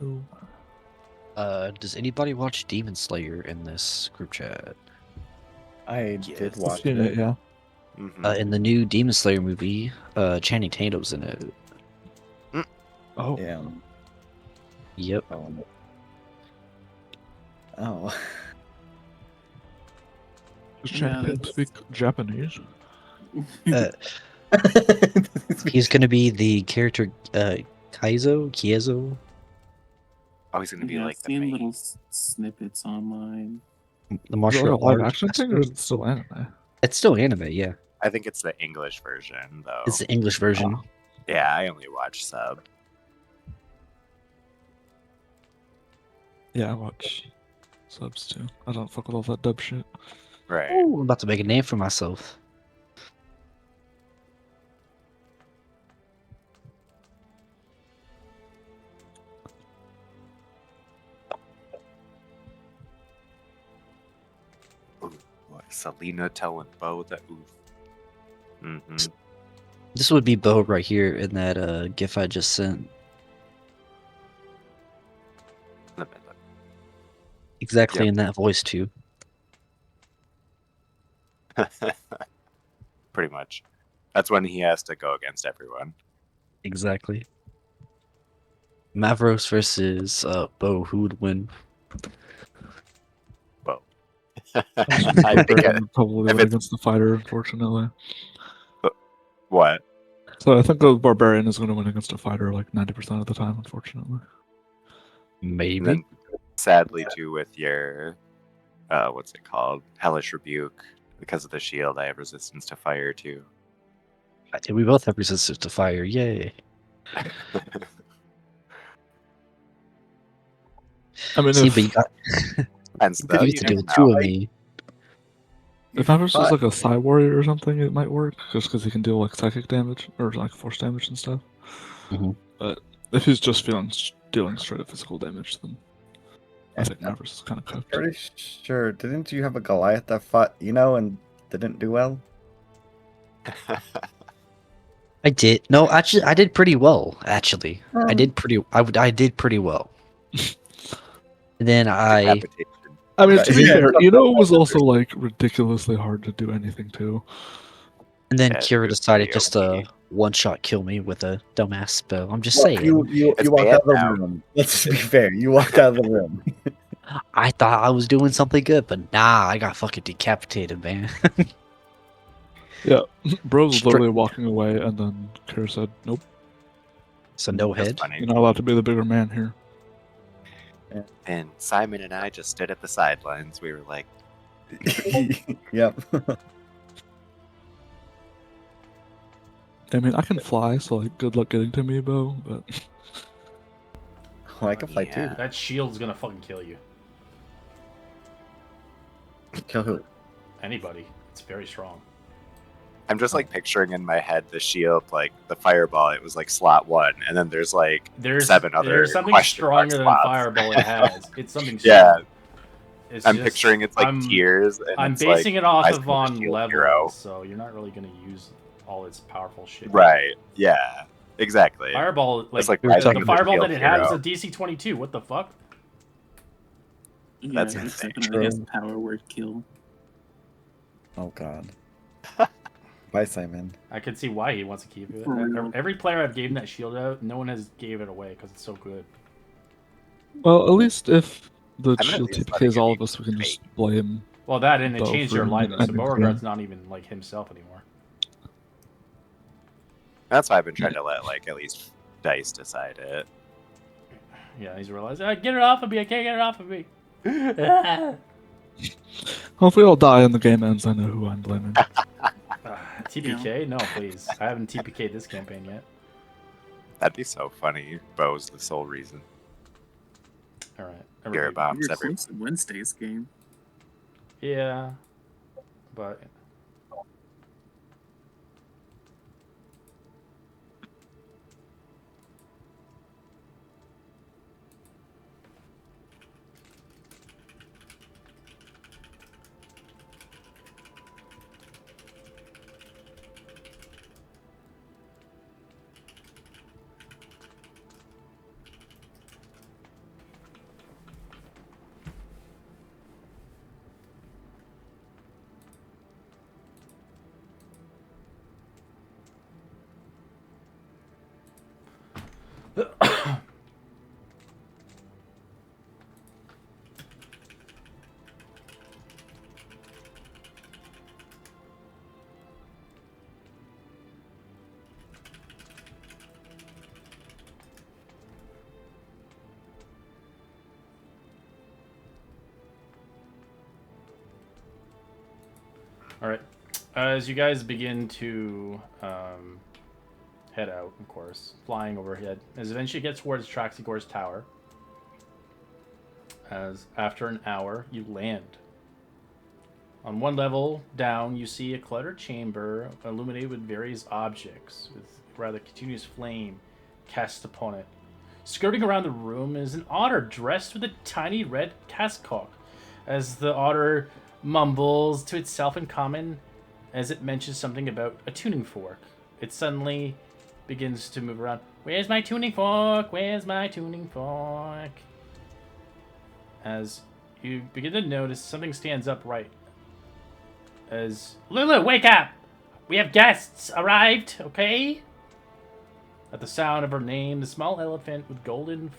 Ooh. Does anybody watch Demon Slayer in this group chat? I Yes. did I've watch seen it. it, yeah. In the new Demon Slayer movie, Channing Tatum's in it. Oh. Yeah. Yep. Oh. Does Yeah, Channing Tatum that's- speak Japanese? Uh, he's gonna be the character Kiezo. Oh, he's gonna be Yeah, I've like the seen main. little snippets online. The Is it martial like a live arts action thing or master. is it still anime? It's still anime, yeah. I think it's the English version though. It's the English version. Yeah, I only watch sub. Yeah, I watch subs too. I don't fuck with all that dub shit. Right. Ooh, I'm about to make a name for myself. Ooh, what, Selena telling Bo that oof. Mm-hmm. This would be Bo right here in that GIF I just sent. Exactly Yep. in that voice too. Pretty much. That's when he has to go against everyone. Exactly. Mavros versus Bo, who would win? Bo. I I think Barbarian would probably if win it's- against the fighter, unfortunately. what? So I think the Barbarian is going to win against a fighter like 90% of the time, unfortunately. And Maybe. then sadly too with your what's it called? Hellish Rebuke. Because of the shield, I have resistance to fire too. We both have resistance to fire. Yay. I mean, See, if, but you got And still, you you get to deal never with two know. of me. if Avernus was But- like a Psy Warrior or something, it might work, just because he can deal like psychic damage, or like force damage and stuff. Mhm. But if he's just dealing straight up physical damage, then I think Avernus is kind of cooked. Pretty sure. Didn't you have a Goliath that fought Eno and didn't do well? I did. No, actually, I did pretty well. Actually, I Um, did pretty. I did pretty well. And then I Decapitation. I mean, to be Yeah. fair, Eno was also like ridiculously hard to do anything to. and then Yeah, Kira it's decided pretty just to OP. one-shot kill me with a dumbass spell. I'm just Well, saying. you It's walked bad out of the now. room. Let's be fair. You walked out of the room. I thought I was doing something good, but nah, I got fucking decapitated, man. Yeah, Bro's Straight- literally walking away, and then Kira said, "Nope, So no That's head. funny. you're not allowed to be the bigger man here." And Simon and I just stood at the sidelines. We were like, Yep. I mean, I can fly, so like, good luck getting to me, Bo. But Oh, I can fly Yeah. That shield's gonna fucking kill you. too. Kill who? Anybody. It's very strong. I'm just like picturing in my head the shield, like the fireball. It was like slot 1, and then there's like There's 7 other. there's something question mark stronger than slots. Fireball it has. It's something Yeah. strong. It's I'm just- picturing it's like I'm- tiers, and I'm it's basing like, it off I of see the on shield levels, hero. so you're not really gonna use all its powerful shit. Right? Yeah. Exactly. Fireball, like, It's like we were the talking the about fireball shield that it had was hero. a DC 22. What the fuck? Yeah, That's it's insane. definitely his True. power word kill. Oh God. Bye, Simon. I can see why he wants to keep it. For real. Every player I've given that shield out, no one has gave it away because it's so good. well, at least if the I'm at shield least TPKs letting all it of us, we can be just blame. Well, that and it Both changed your for alignment, so ending the Beauregard's game. not even like himself anymore. That's why I've been trying to let like at least dice decide it. Yeah, he's realized, get it off of me! I can't get it off of me. Well, if we all die and the game ends, I know who I'm blaming. TPK? No, please. I haven't TPK'd this campaign yet. That'd be so funny. Bo's the sole reason. All right. Your everybody- We bombs were every. close to Wednesday's game. Yeah, but All right. As you guys begin to head out, of course, flying overhead, as eventually get towards Traxigor's tower. As after an hour, you land. On one level down, you see a cluttered chamber illuminated with various objects, with rather continuous flame cast upon it. Skirting around the room is an otter dressed with a tiny red cascock. As the otter mumbles to itself in common, as it mentions something about a tuning fork, it suddenly begins to move around. Where's my tuning fork? Where's my tuning fork? As you begin to notice something stands upright. As Lulu, wake up! We have guests arrived, okay? At the sound of her name, the small elephant with golden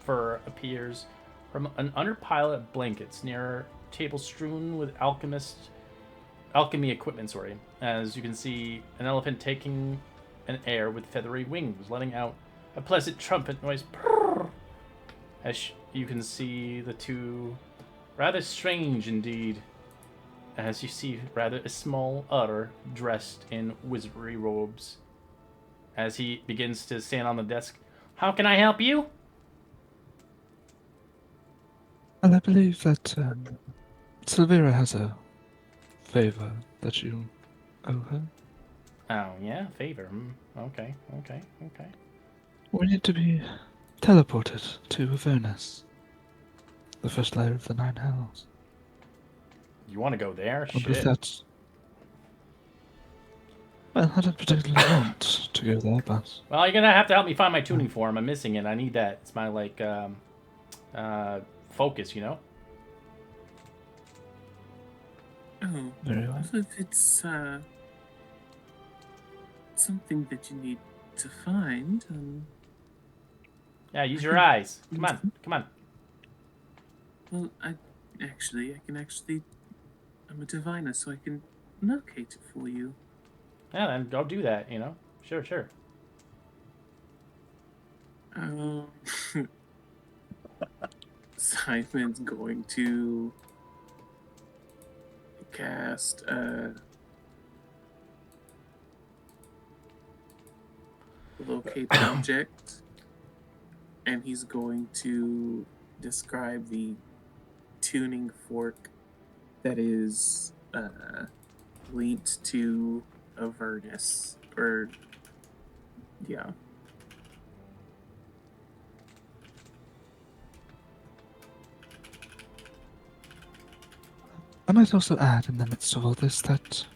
fur appears from an under pile of blankets near a table strewn with alchemy equipment. As you can see, an elephant taking an air with feathery wings, letting out a pleasant trumpet noise. Purr. As you can see the two, rather strange indeed. As you see rather a small otter dressed in wizardry robes. As he begins to stand on the desk. How can I help you? Well, I believe that Silvera has a favor that you owe her. Oh, yeah, favor. Okay. We need to be teleported to Avernus, the first layer of the Nine Hells. You want to go there? I believe Shit. that's... Well, I don't particularly want to go there, but... Well, you're gonna have to help me find my tuning form. I'm missing it. I need that. It's my, like, focus, you know? Oh, Very well. so if it's something that you need to find, Yeah, use your eyes. Come on. well, I'm a diviner, so I can locate it for you. Yeah, then go do that, you know? Sure. Um, Simon's going to cast locate object, and he's going to describe the tuning fork that is linked to Avernus, or yeah. I might also add in the midst of all this that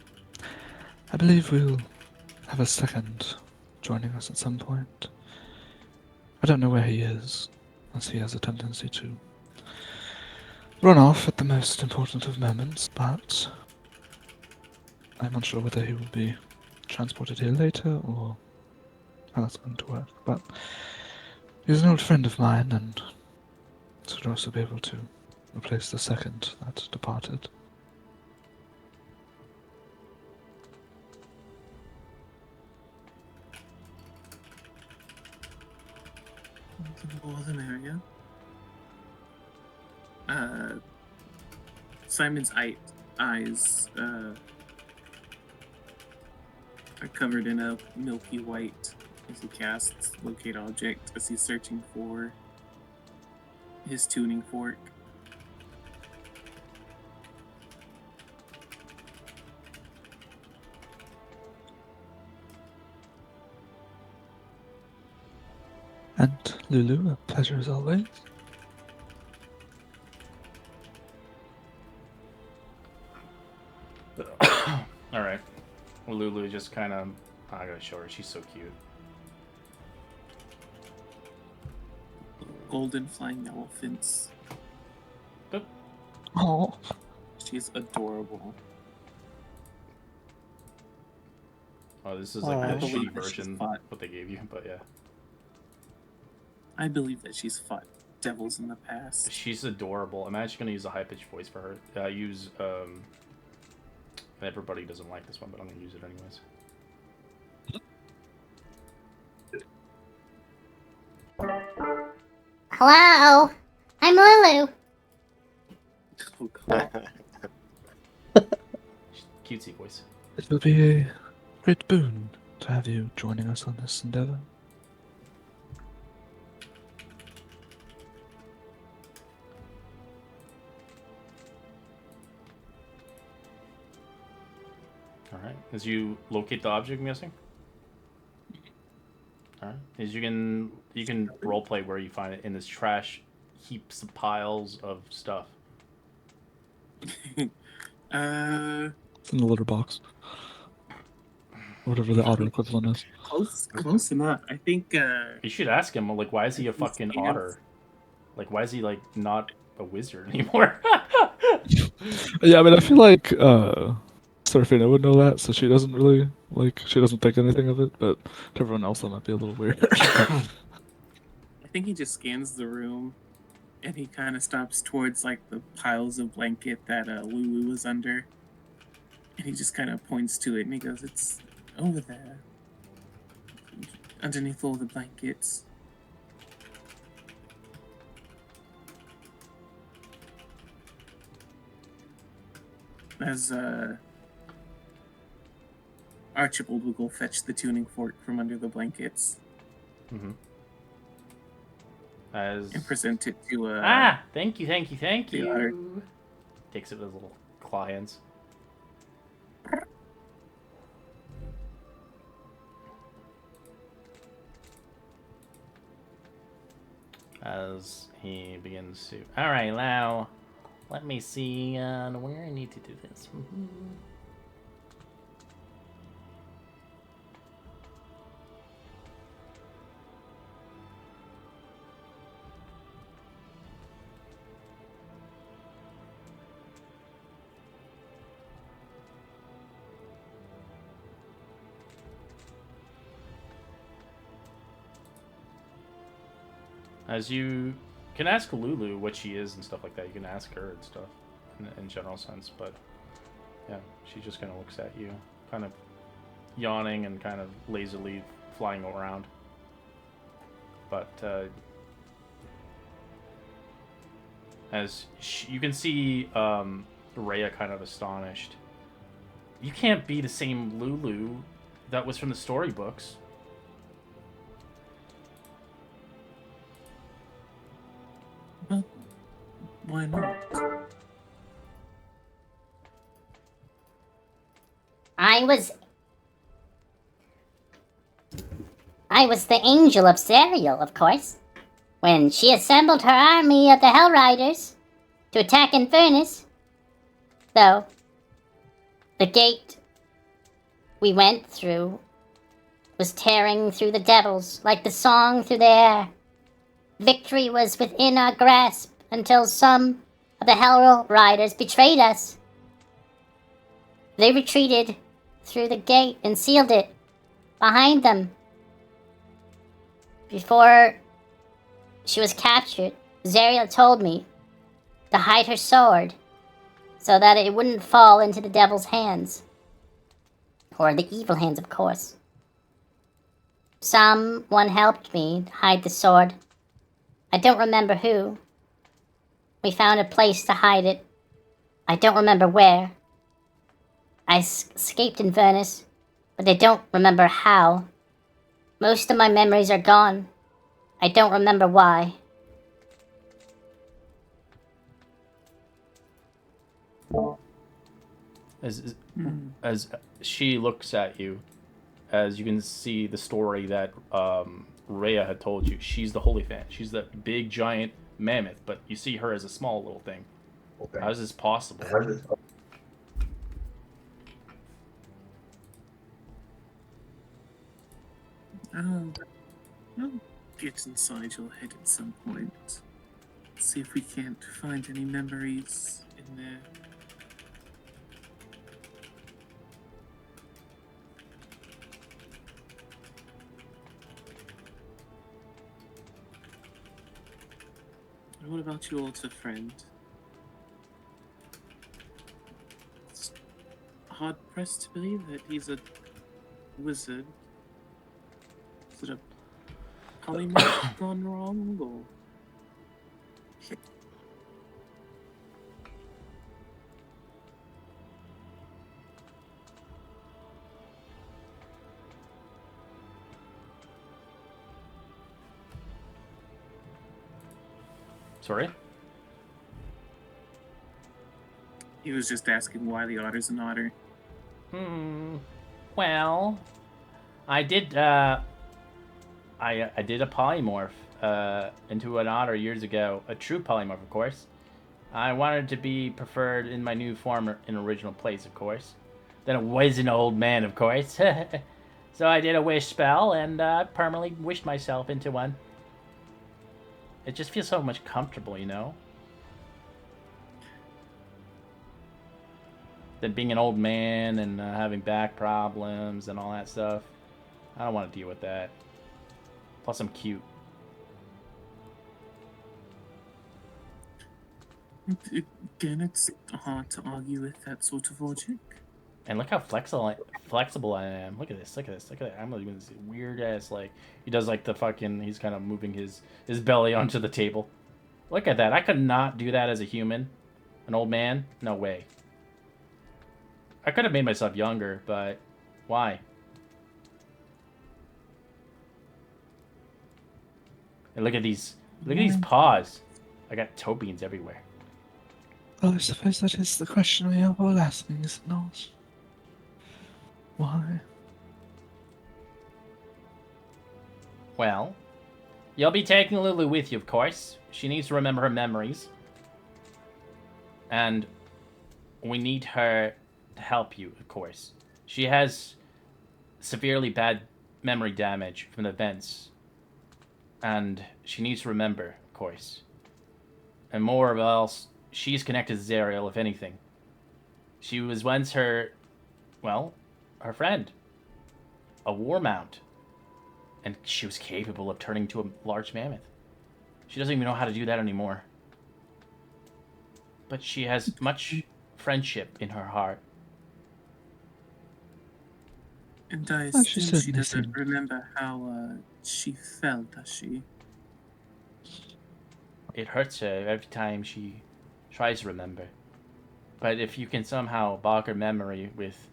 I believe we'll have a second joining us at some point. I don't know where he is, as he has a tendency to run off at the most important of moments, but I'm unsure whether he will be transported here later or how that's going to work. But he's an old friend of mine and should also be able to replace the second that departed. The more the merrier. Simon's eyes are covered in a milky white as he casts locate object as he's searching for his tuning fork. And Lulu, a pleasure as always. Alright. Lulu just kind of... I gotta show her. She's so cute. Golden flying elephants. Oh, She's adorable. Oh, this is like the Aw. shitty version Fought. what they gave you, but yeah. I believe that she's fought devils in the past. She's adorable. I'm actually gonna use a high-pitched voice for her. Everybody doesn't like this one, but I'm gonna use it anyways. Hello, I'm Lulu. Oh, God. cutesy voice. It will be a great boon to have you joining us on this endeavor. All right. As you locate the object, I'm guessing. All right. As you can roleplay where you find it in this trash heaps of piles of stuff. It's in the litter box. Whatever the otter equivalent is. Close enough. I think. You should ask him, like, why is he a He fucking scans- otter? Like, why is he like not a wizard anymore? Yeah, I mean, I feel like Serafina would know that, so she doesn't really she doesn't think anything of it. But to everyone else, that might be a little weird. I think he just scans the room, and he kind of stops towards like the piles of blanket that Lulu was under, and he just kind of points to it, and he goes, "It's over there, underneath all the blankets." As Archibald will go fetch the tuning fork from under the blankets Mm-hmm. As and present it to thank you. the otter. Takes it with his little claw hands. As he begins to. All right, now let me see where I need to do this. As you can ask Lulu what she is and stuff like that. You can ask her and stuff in general sense, but yeah, she just kind of looks at you, kind of yawning and kind of lazily flying around. But you can see Rhea kind of astonished. You can't be the same Lulu that was from the storybooks. Well, why not? I was the angel of Zariel, of course, when she assembled her army of the Hell Riders to attack Avernus. Though, the gate we went through was tearing through the devils like the song through the air. Victory was within our grasp until some of the Hell Riders betrayed us. They retreated through the gate and sealed it behind them. Before she was captured, Zariel told me to hide her sword so that it wouldn't fall into the devil's hands. Or the evil hands, of course. Someone helped me hide the sword. I don't remember who. We found a place to hide it. I don't remember where. I escaped Avernus, but I don't remember how. Most of my memories are gone. I don't remember why. As she looks at you, as you can see the story that Rhea had told you, she's the Holy Fan. She's the big giant mammoth, but you see her as a small little thing. Okay. How is this possible? I'll get inside your head at some point. See if we can't find any memories in there. What about your altar friend? It's hard pressed to believe that he's a wizard. Is it a polymorph gone wrong, or? Sorry? He was just asking why the otter's an otter. Well, I did. I did a polymorph into an otter years ago. A true polymorph, of course. I wanted to be preferred in my new form in original place, of course. Then I was an old man, of course. So I did a wish spell and permanently wished myself into one. It just feels so much comfortable, you know? Than being an old man and having back problems and all that stuff. I don't want to deal with that. Plus, I'm cute. Again, it's hard to argue with that sort of logic. And look how flexible I am. Look at this. Look at this. Look at that. I'm doing this weird ass, like, he does like the fucking, he's kind of moving his belly onto the table. Look at that. I could not do that as a human. An old man? No way. I could have made myself younger, but why? And look at these paws. I got toe beans everywhere. Well, I suppose that is the question we are all asking, is it not? Why? Well, you'll be taking Lulu with you, of course. She needs to remember her memories. And we need her to help you, of course. She has severely bad memory damage from the events. And she needs to remember, of course. And more or else, she's connected to Zariel, if anything. She was once her friend. A war mount. And she was capable of turning into a large mammoth. She doesn't even know how to do that anymore. But she has much friendship in her heart. And I Well, she assume she certainly doesn't seemed- remember how she felt, does she? It hurts her every time she tries to remember. But if you can somehow bog her memory with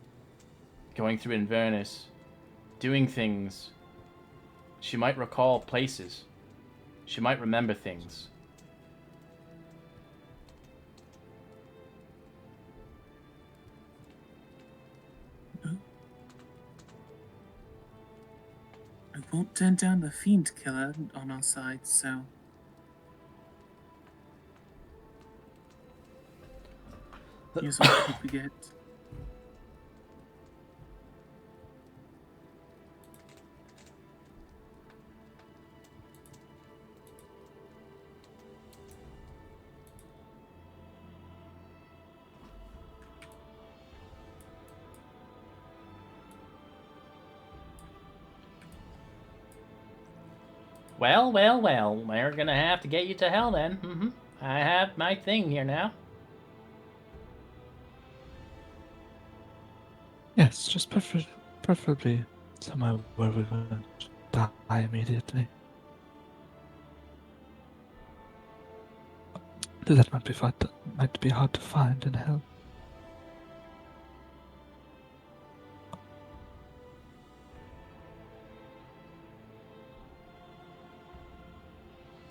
going through Avernus, doing things, she might recall places. She might remember things. I won't turn down the fiend killer on our side, so... Here's what I hope we get. Well, well, well. We're gonna have to get you to hell then. I have my thing here now. Yes, just preferably somewhere where we won't die immediately. Though that might be hard to find in hell.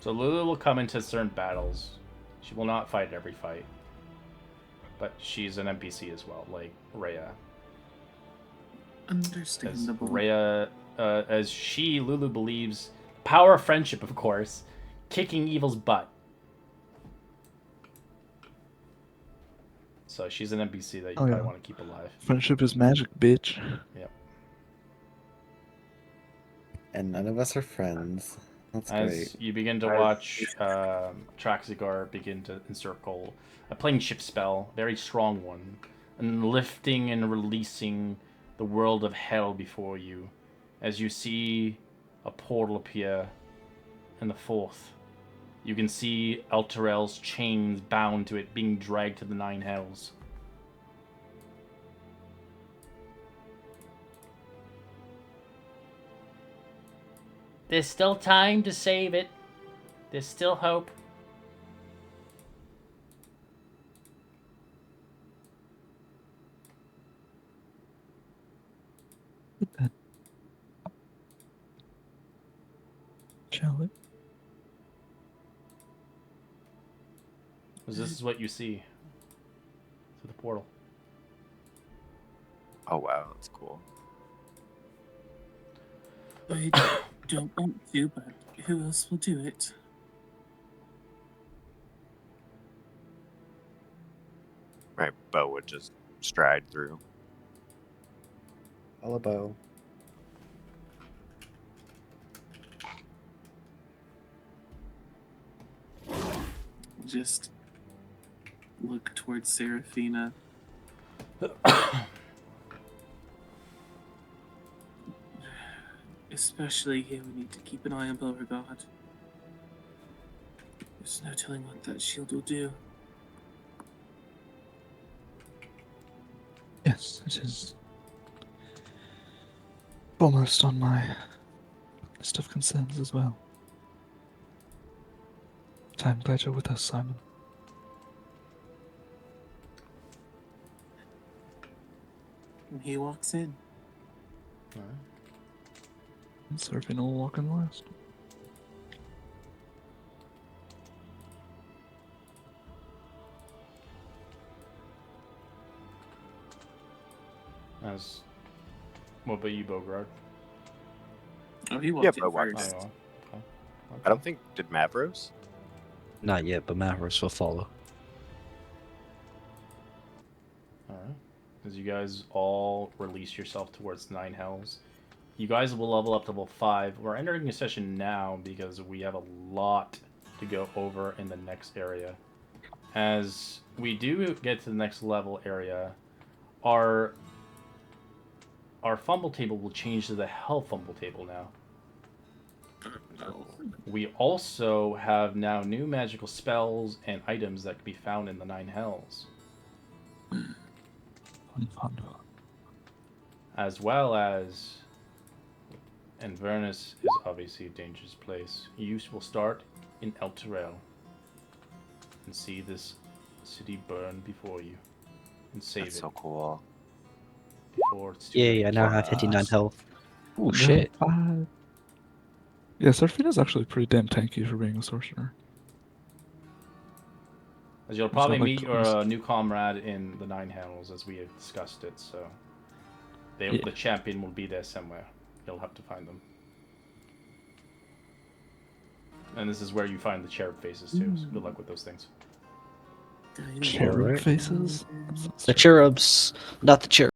So Lulu will come into certain battles. She will not fight every fight. But she's an NPC as well, like Rhea. Understandable. Rhea, Lulu believes, power of friendship, of course, kicking evil's butt. So she's an NPC that you probably want to keep alive. Friendship is magic, bitch. Yep. And none of us are friends. That's As great. you begin to watch Traxigar begin to encircle a playing ship spell, very strong one, and lifting and releasing the world of hell before you, as you see a portal appear in the fourth. You can see Elturel's chains bound to it, being dragged to the nine hells. There's still time to save it. There's still hope. Then, shall we? 'Cause this is what you see through the portal. Oh wow, that's cool. I don't want to, but who else will do it? Right, Bo would just stride through. All a bow. Just look towards Seraphina. Especially here, we need to keep an eye on Beauregard. There's no telling what that shield will do. Yes, it is foremost on my list of concerns as well. But I'm glad you're with us, Simon. And he walks in. And Seraphina will walk in last. As what about you, Bogard? Oh, he walked Bo in walked first. Oh, okay. I don't think did Mavros? Not yet, but Mavros will follow. Alright. As you guys all release yourself towards the 9 hells, you guys will level up to level 5. We're entering a session now because we have a lot to go over in the next area. As we do get to the next level area, our fumble table will change to the hell fumble table now. No. We also have now new magical spells and items that can be found in the 9 hells. Fun. As well as Avernus is obviously a dangerous place. You will start in El Terrell and see this city burn before you and save That's it so cool. before it's too Yay, late. I now have 59 health. Oh And shit. then 5. Yeah, Seraphina's actually pretty damn tanky for being a sorcerer. As you'll It's probably not like meet your twice. new comrade in the 9 hells as we have discussed it, so Yeah. the champion will be there somewhere. You'll have to find them. And this is where you find the cherub faces too, so good luck with those things. Cherub Alright. faces? The cherubs, not the cherubs.